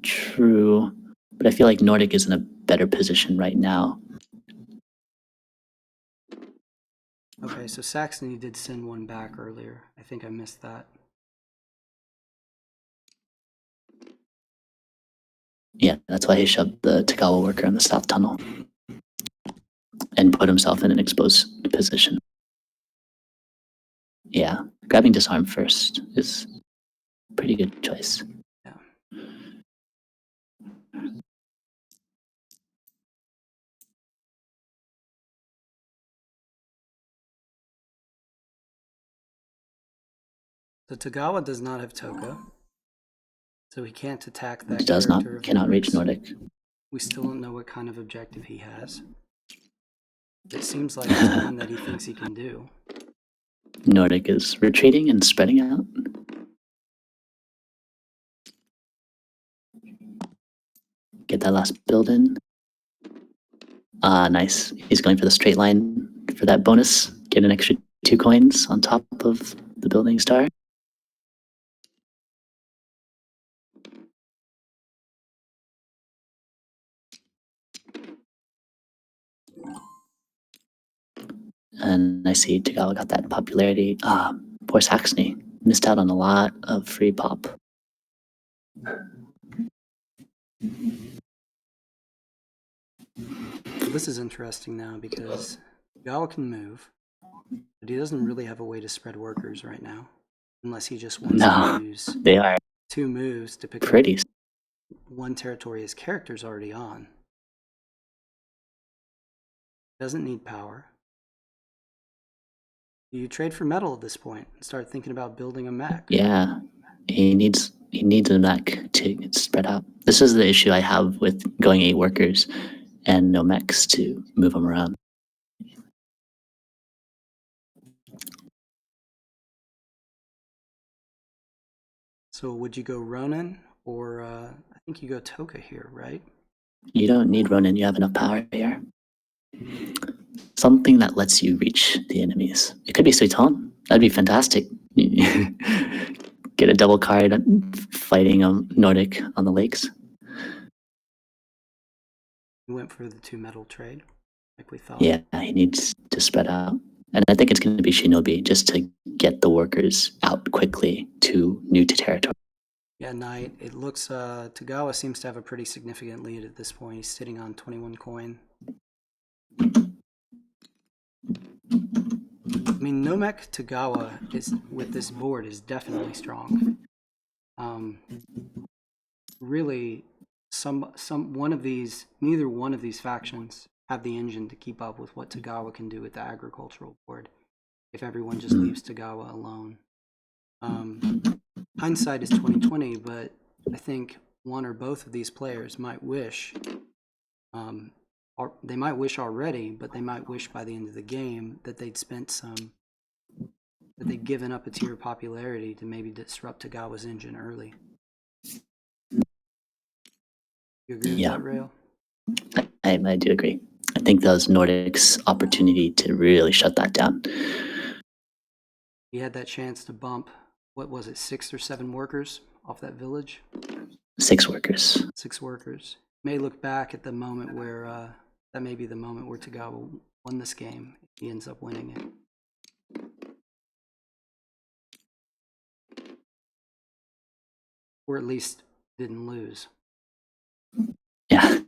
A: True, but I feel like Nordic is in a better position right now.
B: Okay, so Saxony did send one back earlier. I think I missed that.
A: Yeah, that's why he shoved the Tagawa worker in the south tunnel and put himself in an exposed position. Yeah, grabbing disarm first is a pretty good choice.
B: Yeah. So Tagawa does not have Toka, so he can't attack that.
A: He does not.
B: character of
A: Cannot reach
B: Nordic's.
A: Nordic.
B: We still don't know what kind of objective he has. It seems like it's one that he thinks he can do.
A: Nordic is retreating and spreading out. Get that last build in. Nice. He's going for the straight line for that bonus. Get an extra 2 coins on top of the building star. And I see Tagawa got that popularity. Poor Saxony. Missed out on a lot of free pop.
B: Well, this is interesting now because Tagawa can move, but he doesn't really have a way to spread workers right now. Unless he just wants to use
A: They are
B: 2 moves to pick
A: pretty.
B: up one territory his character's already on. Doesn't need power. You trade for metal at this point and start thinking about building a mech.
A: Yeah, he needs a mech to spread out. This is the issue I have with going 8 workers and no mechs to move them around.
B: So would you go Ronin or I think you go Toka here, right?
A: You don't need Ronin, you have enough power here. Something that lets you reach the enemies. It could be Scythe. That'd be fantastic. Get a double card fighting Nordic on the lakes.
B: We went for the 2 metal trade, like we thought.
A: Yeah, he needs to spread out. And I think it's going to be Shinobi just to get the workers out quickly to new territory.
B: Yeah, Knight. It looks Tagawa seems to have a pretty significant lead at this point. He's sitting on 21 coin. I mean, Nomek Tagawa is with this board is definitely strong. Really, one of these, neither one of these factions have the engine to keep up with what Tagawa can do with the agricultural board. If everyone just leaves Tagawa alone, hindsight is 20/20. But I think one or both of these players might wish. They might wish already, but they might wish by the end of the game that they'd that they'd given up a tier of popularity to maybe disrupt Tagawa's engine early. You agree with that, Rail?
A: I do agree. I think that was Nordic's opportunity to really shut that down.
B: He had that chance to bump, what was it, 6 or 7 workers off that village?
A: 6 workers.
B: 6 workers. May look back at the moment where that may be the moment where Tagawa won this game. He ends up winning it. Or at least didn't lose.
A: Yeah,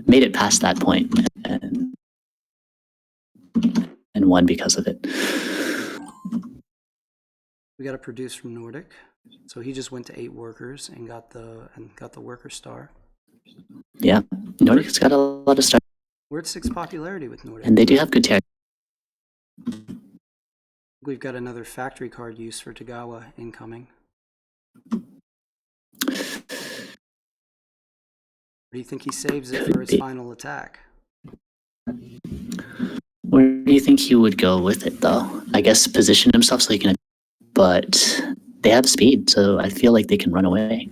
A: made it past that point and won because of it.
B: We got to produce from Nordic, so he just went to 8 workers and got the worker star.
A: Yeah, Nordic's got a lot of stars.
B: We're at 6 popularity with Nordic,
A: and they do have good territory.
B: We've got another factory card use for Tagawa incoming. Or do you think he saves it for his final attack?
A: Where do you think he would go with it, though? I guess position himself so he can... But they have speed, so I feel like they can run away.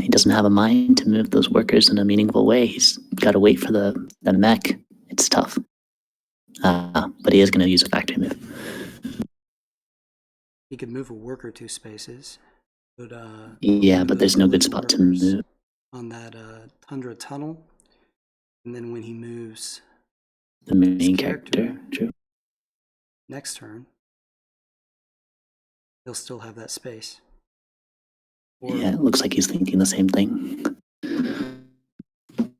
A: He doesn't have a mind to move those workers in a meaningful way. He's got to wait for the mech. It's tough. But he is going to use a factory move.
B: He could move a worker 2 spaces. But,
A: yeah, but there's no good spot to move.
B: On that Tundra tunnel. And then when he moves
A: the main character, true.
B: Next turn, he'll still have that space.
A: Or, yeah, it looks like he's thinking the same thing.
B: At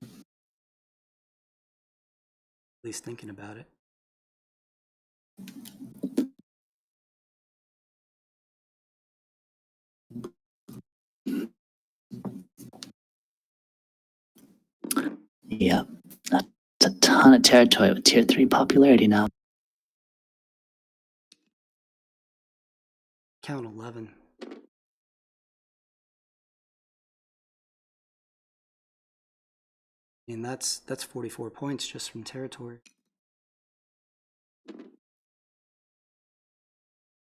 B: least thinking about it.
A: Yeah, that's a ton of territory with tier 3 popularity now.
B: count 11. I mean, that's 44 points just from territory.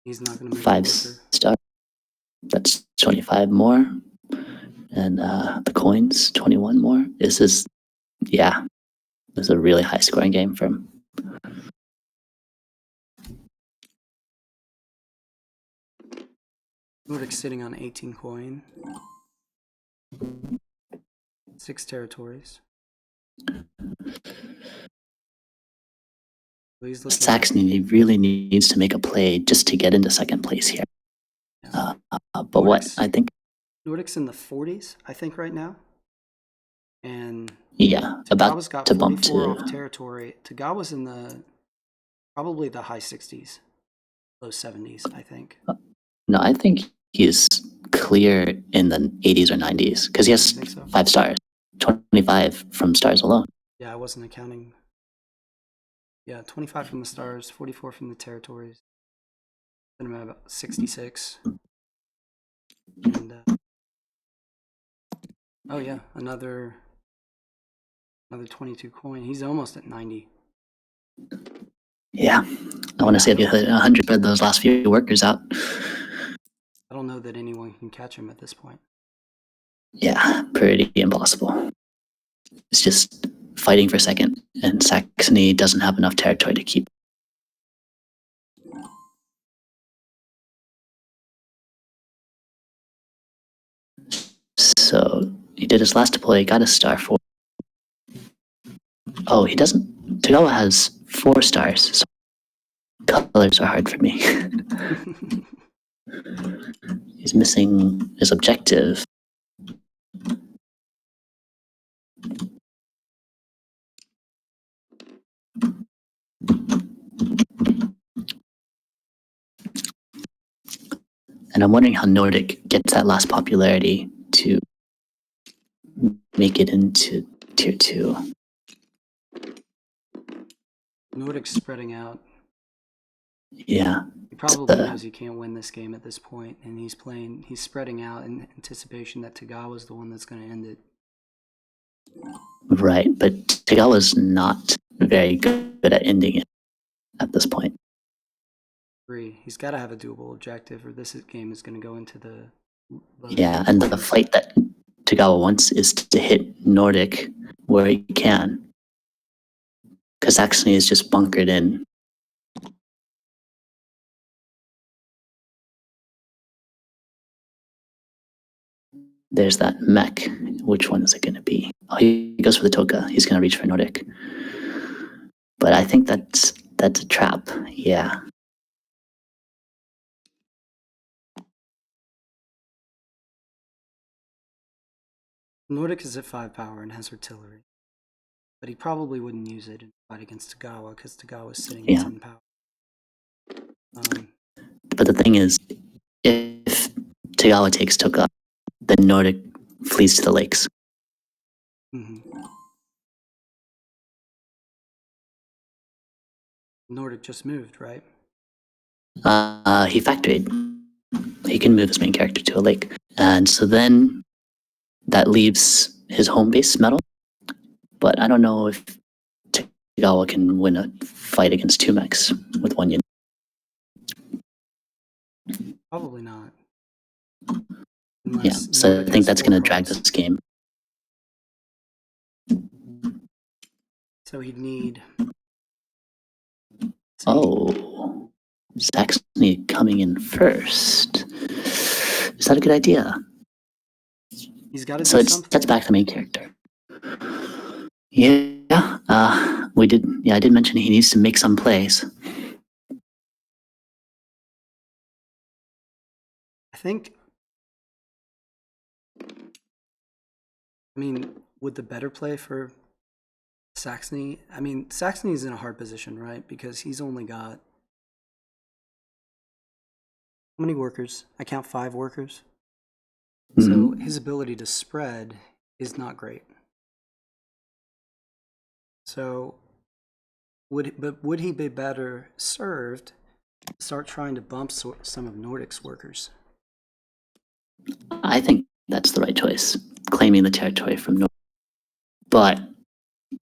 B: He's not going to make
A: 5
B: it worker.
A: star. That's 25 more. And the coins, 21 more. This is a really high scoring game for him.
B: Nordic's sitting on 18 coin. 6 territories. So he's looking
A: Saxony really needs to make a play just to get into second place here.
B: Yeah.
A: But what I think,
B: Nordic's in the 40s, I think, right now. And
A: about
B: Tagawa's got
A: to bump
B: 44
A: to
B: off territory. Tagawa's in probably the high 60s, low 70s, I think.
A: No, I think he's clear in the 80s or 90s because he has
B: I think so.
A: 5 stars, 25 from stars alone.
B: Yeah, I wasn't accounting. Yeah, 25 from the stars, 44 from the territories. Then I'm at about 66. And oh yeah, another 22 coin. He's almost at 90.
A: Yeah, I want to see if you hit 100 for those last few workers out.
B: I don't know that anyone can catch him at this point.
A: Yeah, pretty impossible. It's just fighting for second, and Saxony doesn't have enough territory to keep. So he did his last deploy, got a star 4. Oh, he doesn't. Tagawa has 4 stars, so colors are hard for me. He's missing his objective. And I'm wondering how Nordic gets that last popularity to make it into tier 2.
B: Nordic's spreading out.
A: Yeah.
B: He probably knows he can't win this game at this point, and he's spreading out in anticipation that Tagawa's the one that's going to end it.
A: Right, but Tagawa's not very good at ending it at this point.
B: Agree. He's got to have a doable objective, or this game is going to go into the.
A: Yeah, and the fight that Tagawa wants is to hit Nordic where he can, because Saxony is just bunkered in. There's that mech. Which one is it going to be? Oh, he goes for the Toka. He's going to reach for Nordic. But I think that's a trap. Yeah.
B: Nordic is at 5 power and has artillery, but he probably wouldn't use it in a fight against Tagawa because Tagawa is sitting at 10 power.
A: But the thing is, if Tagawa takes Toka, then Nordic flees to the lakes.
B: Nordic just moved, right?
A: He factoried. He can move his main character to a lake. And so then that leaves his home base metal. But I don't know if Tagawa can win a fight against 2 mechs with 1 unit.
B: Probably not.
A: Yeah, so I think that's going to drag this game.
B: So he'd need.
A: Oh, Saxony coming in first. Is that a good idea?
B: He's got to do
A: so
B: something.
A: That's back the main character. Yeah, we did. Yeah, I did mention he needs to make some plays.
B: I think. I mean, would the better play for Saxony? I mean, Saxony's in a hard position, right? Because he's only got. How many workers? I count 5 workers. So his ability to spread is not great. So would he be better served start trying to bump some of Nordic's workers.
A: I think that's the right choice, claiming the territory from Nordic. But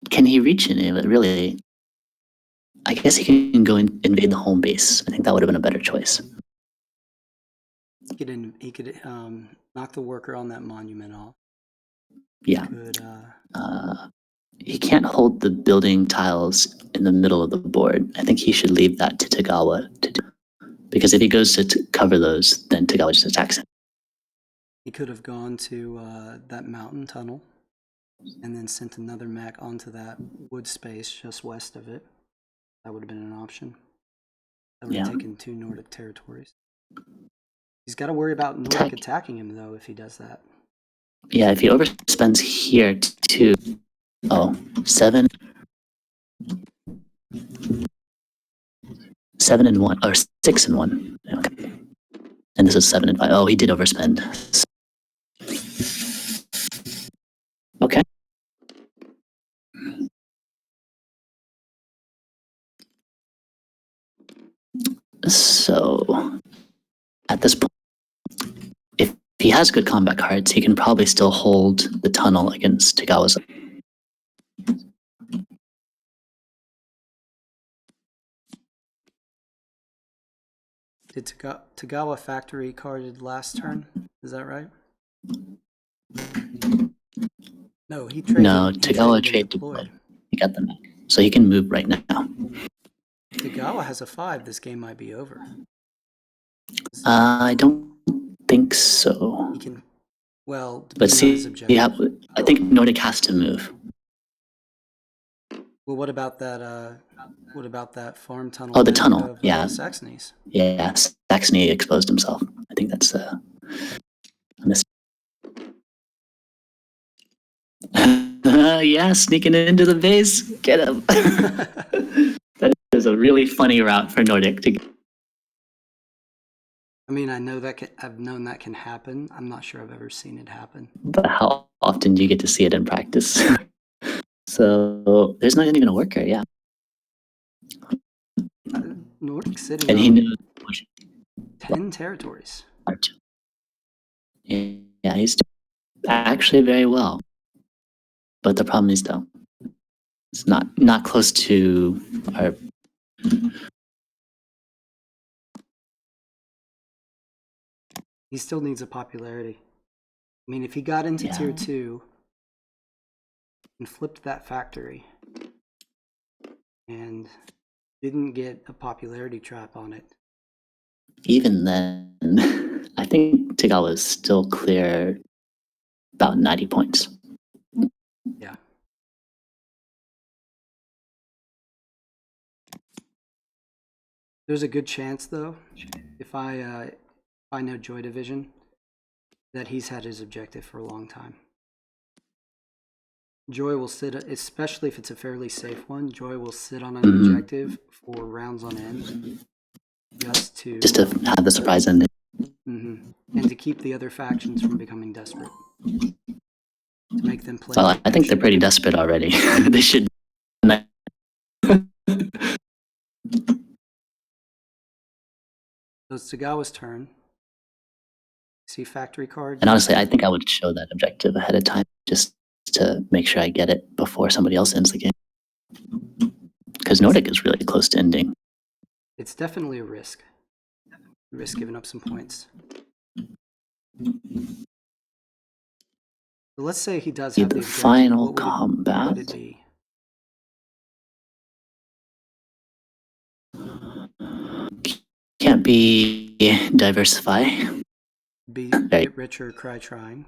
A: can he reach any of it, really? I guess he can go and invade the home base. I think that would have been a better choice.
B: He could knock the worker on that monument off.
A: Yeah.
B: Could,
A: He can't hold the building tiles in the middle of the board. I think he should leave that to Tagawa to do. Because if he goes to cover those, then Tagawa just attacks him.
B: he could have gone to that mountain tunnel and then sent another mech onto that wood space just west of it. That would have been an option. That would have taken 2 Nordic territories. He's got to worry about Nordic attacking him, though, if he does that.
A: Yeah, if he overspends here too. Oh, 7 and 1, or 6 and 1. Okay. And this is 7 and 5. Oh, he did overspend. Okay. So, at this point, if he has good combat cards, he can probably still hold the tunnel against Tagawa's.
B: Did Tagawa factory carded last turn? Is that right? No, he traded.
A: No, Tagawa traded deployed. He got them back. So he can move right now.
B: Tagawa has a 5. This game might be over.
A: I don't think so.
B: He can. Well,
A: but see, yeah, I think Nordic has to move.
B: Well, what about that? What about that farm tunnel?
A: Oh, the tunnel.
B: Of,
A: yeah.
B: Saxony's.
A: Yeah, Saxony exposed himself. I think that's a mistake. Yeah, sneaking into the base. Get him. That is a really funny route for Nordic to get.
B: I mean, I know that I've known that can happen. I'm not sure I've ever seen it happen.
A: But how often do you get to see it in practice? So there's not even a worker, yeah.
B: Nordic City.
A: And he knew
B: 10 territories.
A: Yeah, he's actually very well. But the problem is, though, it's not close to our.
B: He still needs a popularity. I mean, if he got into tier 2 and flipped that factory and didn't get a popularity trap on it.
A: Even then, I think Tagawa is still clear about 90 points.
B: Yeah. There's a good chance, though, if I know Joy Division, that he's had his objective for a long time. Joy will sit, especially if it's a fairly safe one, Joy will sit on an objective for rounds on end, just to
A: have the surprise ending.
B: And to keep the other factions from becoming desperate. To make them play.
A: Well, I think they're pretty desperate already. They should.
B: So it's Tagawa's turn. See factory card.
A: And honestly, I think I would show that objective ahead of time just to make sure I get it before somebody else ends the game. Because Nordic is really close to ending.
B: It's definitely a risk. Risk giving up some points. So let's say he does have the
A: final combat.
B: What would it be?
A: Can't be diversify.
B: Be get rich or cry trying.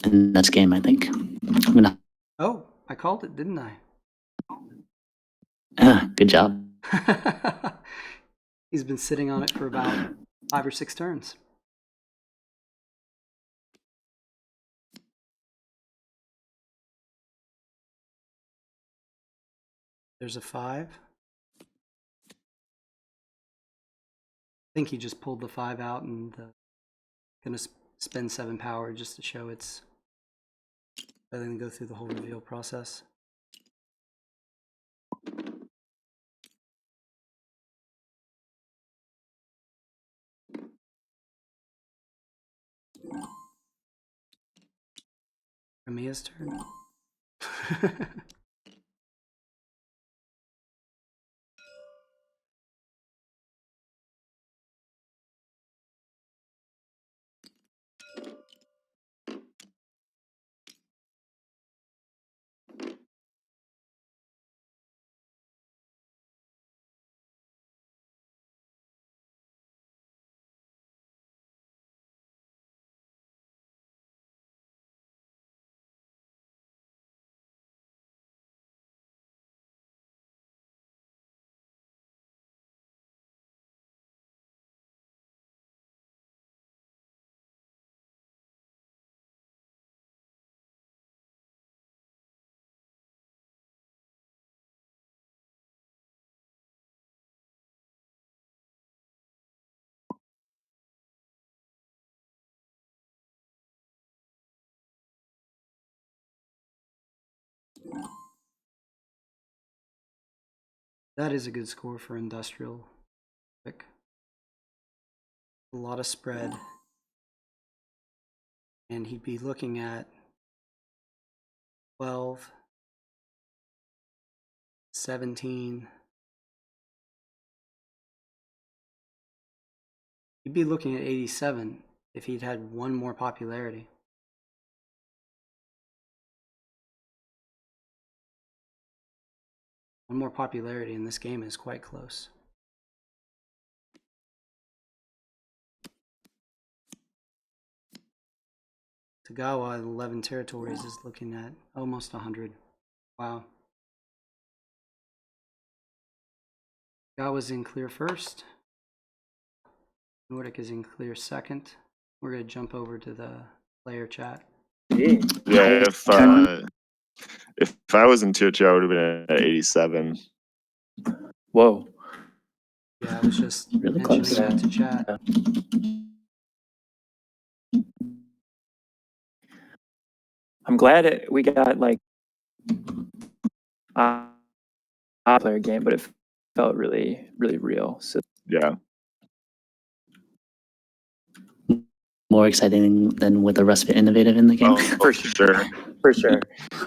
A: And that's game, I think. I'm gonna.
B: Oh, I called it, didn't
A: I? Good job.
B: He's been sitting on it for about 5 or 6 turns. There's a 5. I think he just pulled the 5 out and gonna spend 7 power just to show it's rather than go through the whole reveal process. Mia's turn. That is a good score for industrial. Quick. A lot of spread. And he'd be looking at 12, 17. He'd be looking at 87 if he'd had one more popularity. One more popularity in this game is quite close. Tagawa, 11 territories, is looking at almost 100. Wow. Tagawa's in clear first. Nordic is in clear second. We're going to jump over to the player chat.
C: Yeah, if I was in tier 2, I would have been at 87.
D: Whoa.
B: Yeah, I was just
A: Really
B: mentioning
A: close.
B: that to chat.
D: I'm glad we got like a player game, but it felt really, really real. So
C: Yeah.
A: More exciting than with the rest of it innovative in the game.
C: Oh, for sure.
D: for sure.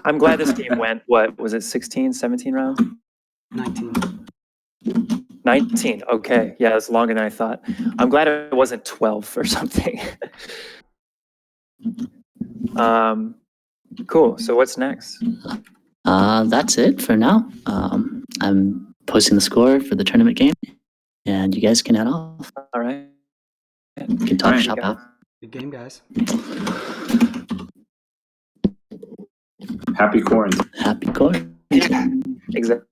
D: I'm glad this game went, what was it, 16, 17 rounds?
B: 19.
D: 19. Okay. Yeah, it's longer than I thought. I'm glad it wasn't 12 or something. Cool. So what's next?
A: That's it for now. I'm posting the score for the tournament game, and you guys can head off.
D: All right.
A: You can talk shop out.
B: Good game, guys.
E: Happy quarantine.
A: Happy quarantine.
D: Exactly.